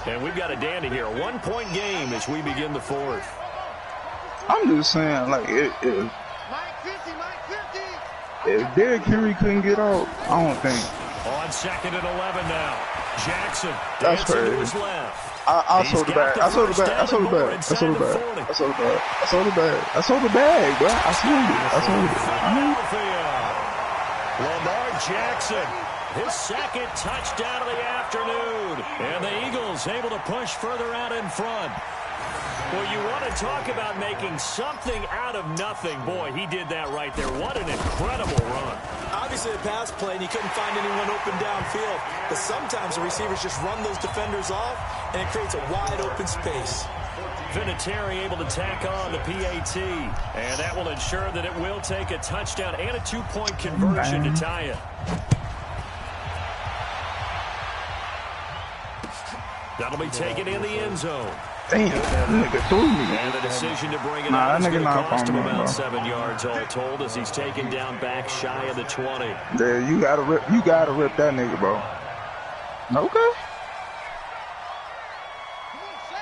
And we've got a dandy here. A 1-point game as we begin the 4th. I'm just saying, like, if Derrick Henry couldn't get out, I don't think. On 2nd and 11 now. Jackson That's dancing to crazy. his left. I sold the bag. I sold the bag. I sold the bag. I sold the bag. I sold the bag. I sold the bag. I sold the bag, bro. I sold it. I sold it. Lamar Jackson, his second touchdown of the afternoon. And the Eagles able to push further out in front. Well, you want to talk about making something out of nothing. Boy, he did that right there. What an incredible run. Obviously a pass play, and he couldn't find anyone open downfield. But sometimes the receivers just run those defenders off, and it creates a wide open space. Vinatieri able to tack on the PAT. And that will ensure that it will take a touchdown and a 2-point conversion to tie it. That'll be taken in the end zone. Damn, that nigga threw me. And the decision to bring it out is going to cost him about 7 yards all told as he's taken down back shy of the 20. Yeah, you gotta rip that nigga, bro. Okay.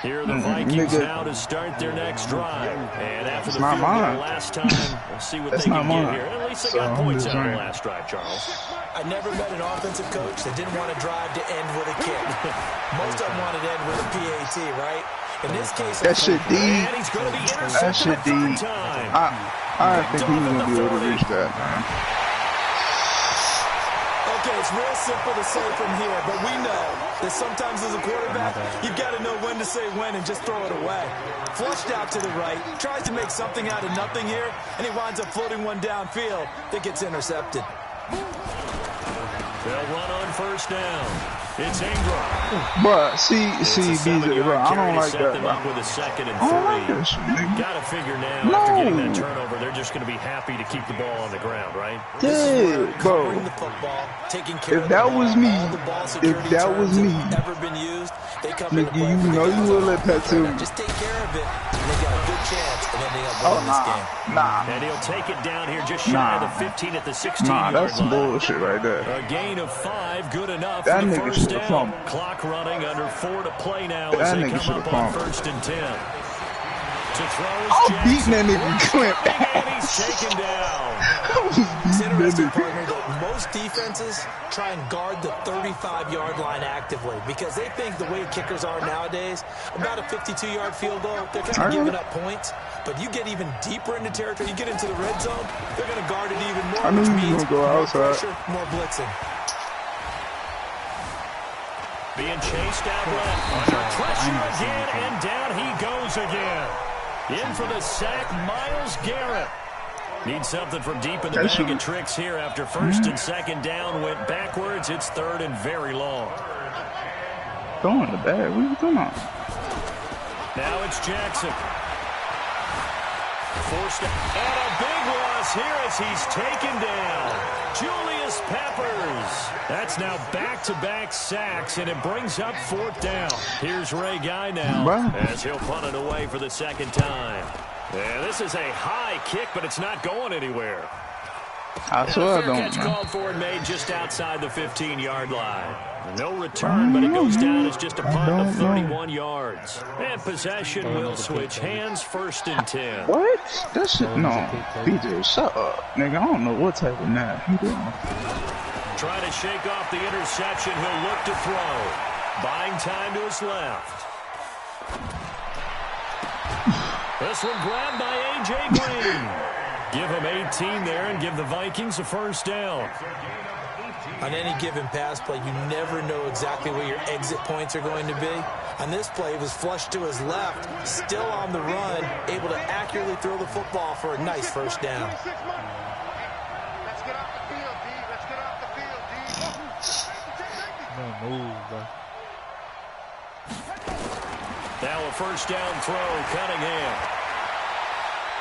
Here are the Vikings now to start their next drive. And after the not field goal mine. last time, we'll see what That's they not can get mine. here. At least they So, got I'm points just out of the saying. last drive, Charles. I never met an offensive coach that didn't want to drive to end with a kick. Most of them wanted to end with a PAT, right? In this case, That shit D. And he's going to be That intercepted shit a D. third time. I think he's gonna be able to reach that, man. okay, it's real simple to say from here, but we know that sometimes as a quarterback, you've got to know when to say when and just throw it away. Flushed out to the right, tries to make something out of nothing here, and he winds up floating one downfield that gets intercepted. They'll run on first down. It's Ingram. But see, BJ, bro, I don't like that, them bro. up with a 2nd and 3. I don't like that shit, nigga. Got to figure now, after getting that turnover, they're just going to be happy to keep the ball on the ground, right? Yeah, bro. Covering the football, taking care If of the that ball, was me, all the ball security if that was terms me, have ever been used, they come into nigga, play you for the know game. you will let that to me. Just take care of it, and they got a good chance of ending up Oh, winning this game. nah. And he'll take it down here just shy of the 15 at the 16-yard Nah, that's some line. bullshit right there. A gain of 5, good enough That for the nigga first should've down. fumbled. Clock running, under 4 to play now That as they nigga come should've up on fumbled. 1st and 10. To throw is I'll Jackson. beat that nigga Clint. And he's taken down. It's interesting, partner, that most defenses try and guard the 35-yard line actively because they think the way kickers are nowadays, about a 52-yard field goal, they're kind of giving up points. But you get even deeper into territory, you get into the red zone, they're going to guard it even more, I knew which he was means gonna go more outside. pressure, more blitzing. Being chased out left. Under pressure again, and down he goes again. In for the sack, Myles Garrett. Needs something from deep in the bag of tricks here after 1st and 2nd down went backwards. It's 3rd and very long. Throwing the bag. What are you doing? Now it's Jackson. Forced out. And a big loss here as he's taken down. Julius Peppers. That's now back-to-back sacks, and it brings up 4th down. Here's Ray Guy now as he'll punt it away for the 2nd time. And this is a high kick, but it's not going anywhere. I swear I don't, Catch man. called for and made just outside the 15-yard line. No return, but it goes down as just a punt of 31 yards. And possession will switch hands, 1st and 10. What? That shit, no. BJ, shut up. Nigga, I don't know what type of nap you doing. Trying to shake off the interception, he'll look to throw. Buying time to his left. This one grabbed by A.J. Green. Give him 18 there and give the Vikings a first down. On any given pass play, you never know exactly where your exit points are going to be. On this play, it was flushed to his left, still on the run, able to accurately throw the football for a nice first down. Let's get off the field, D. Let's get off the field, D. Don't move, bro. Now a first down throw, Cunningham.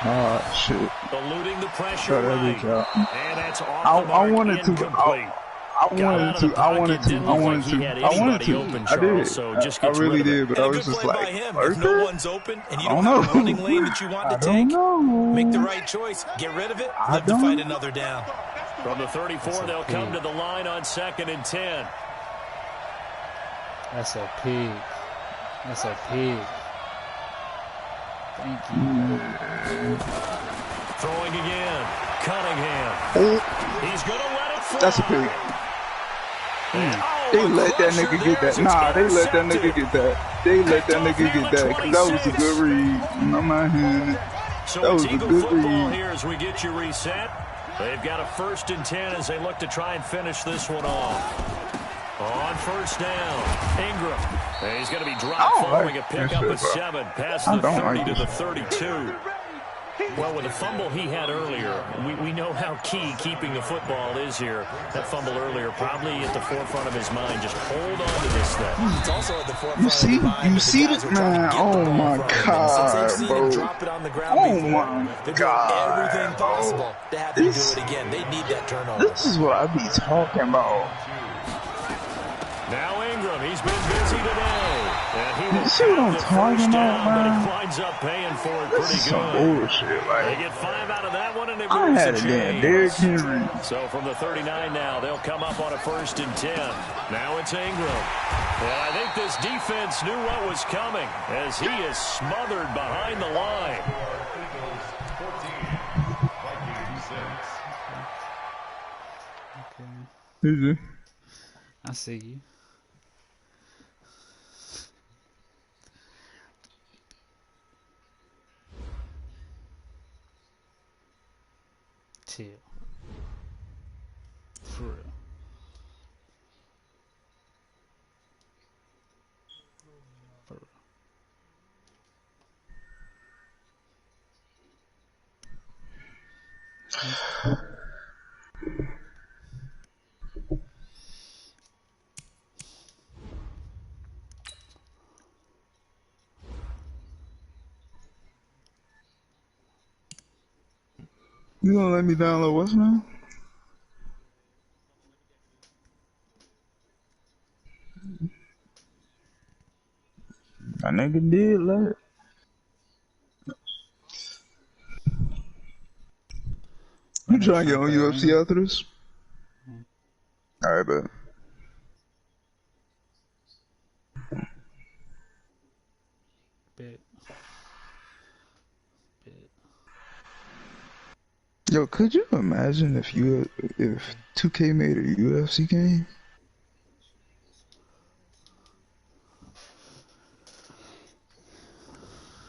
Oh shit! Eluding the pressure Oh, right. good job. And that's off I the mark, wanted to. incomplete. I wanted to. I wanted to. I wanted to. I wanted to. I did. So just I gets really rid of it. did, but And I a was good just play by like, him. If worth no it? one's open and you I don't don't have a know. running lane that you want I to don't take, know. make the right choice. Get rid of it. I Live to don't fight know. another down. From the 34, they'll come to the line on 2nd and 10. That's a pig. That's a pig. Thank you. Throwing again. Cunningham. Oh, He's going to let it fly. that's a pig. And, They a let that crusher nigga there get that. as it's Nah, they let that intercepted. nigga get that. They let that nigga get that. 'Cause that was a good read. I'm not hearing it. So That it's was a Eagle good football read. here as we get you reset. They've got a 1st and 10 as they look to try and finish this one off. On first down, Ingram. And he's going to be dropped I don't following like a pickup that of shit, bro. 7 past I the don't 30 like to this. the 32. Well, with the fumble he had earlier, we know how key keeping the football is here. That fumble earlier probably at the forefront of his mind. Just hold on to this thing. It's also at the forefront You of see? the mind You of the see guys the who are trying to man? get the Oh ball my from him. And since they've god, seen him bro! drop it on the ground Oh before, my they're doing god, everything bro! possible to have him do This, it again. They need that turnover. this is what I be talking about. Now Ingram, he's been busy today. And he will You see what count I'm the talking first about, down, but man? he winds up paying for it This pretty is some good. bullshit. They Like, get 5 out of that one, and it I moves had the a damn Derrick chains. Henry. So from the 39 now, they'll come up on a 1st and 10. Now it's Ingram. And I think this defense knew what was coming as he is smothered behind the line. Eagles 14, Vikings 6. Okay. Is it? I see you. Chill. For real. For real. You gonna let me download what's now? That nigga did let it. You trying to get on UFC after this? Alright, bet. Bit. Bit. Yo, could you imagine if 2K made a UFC game?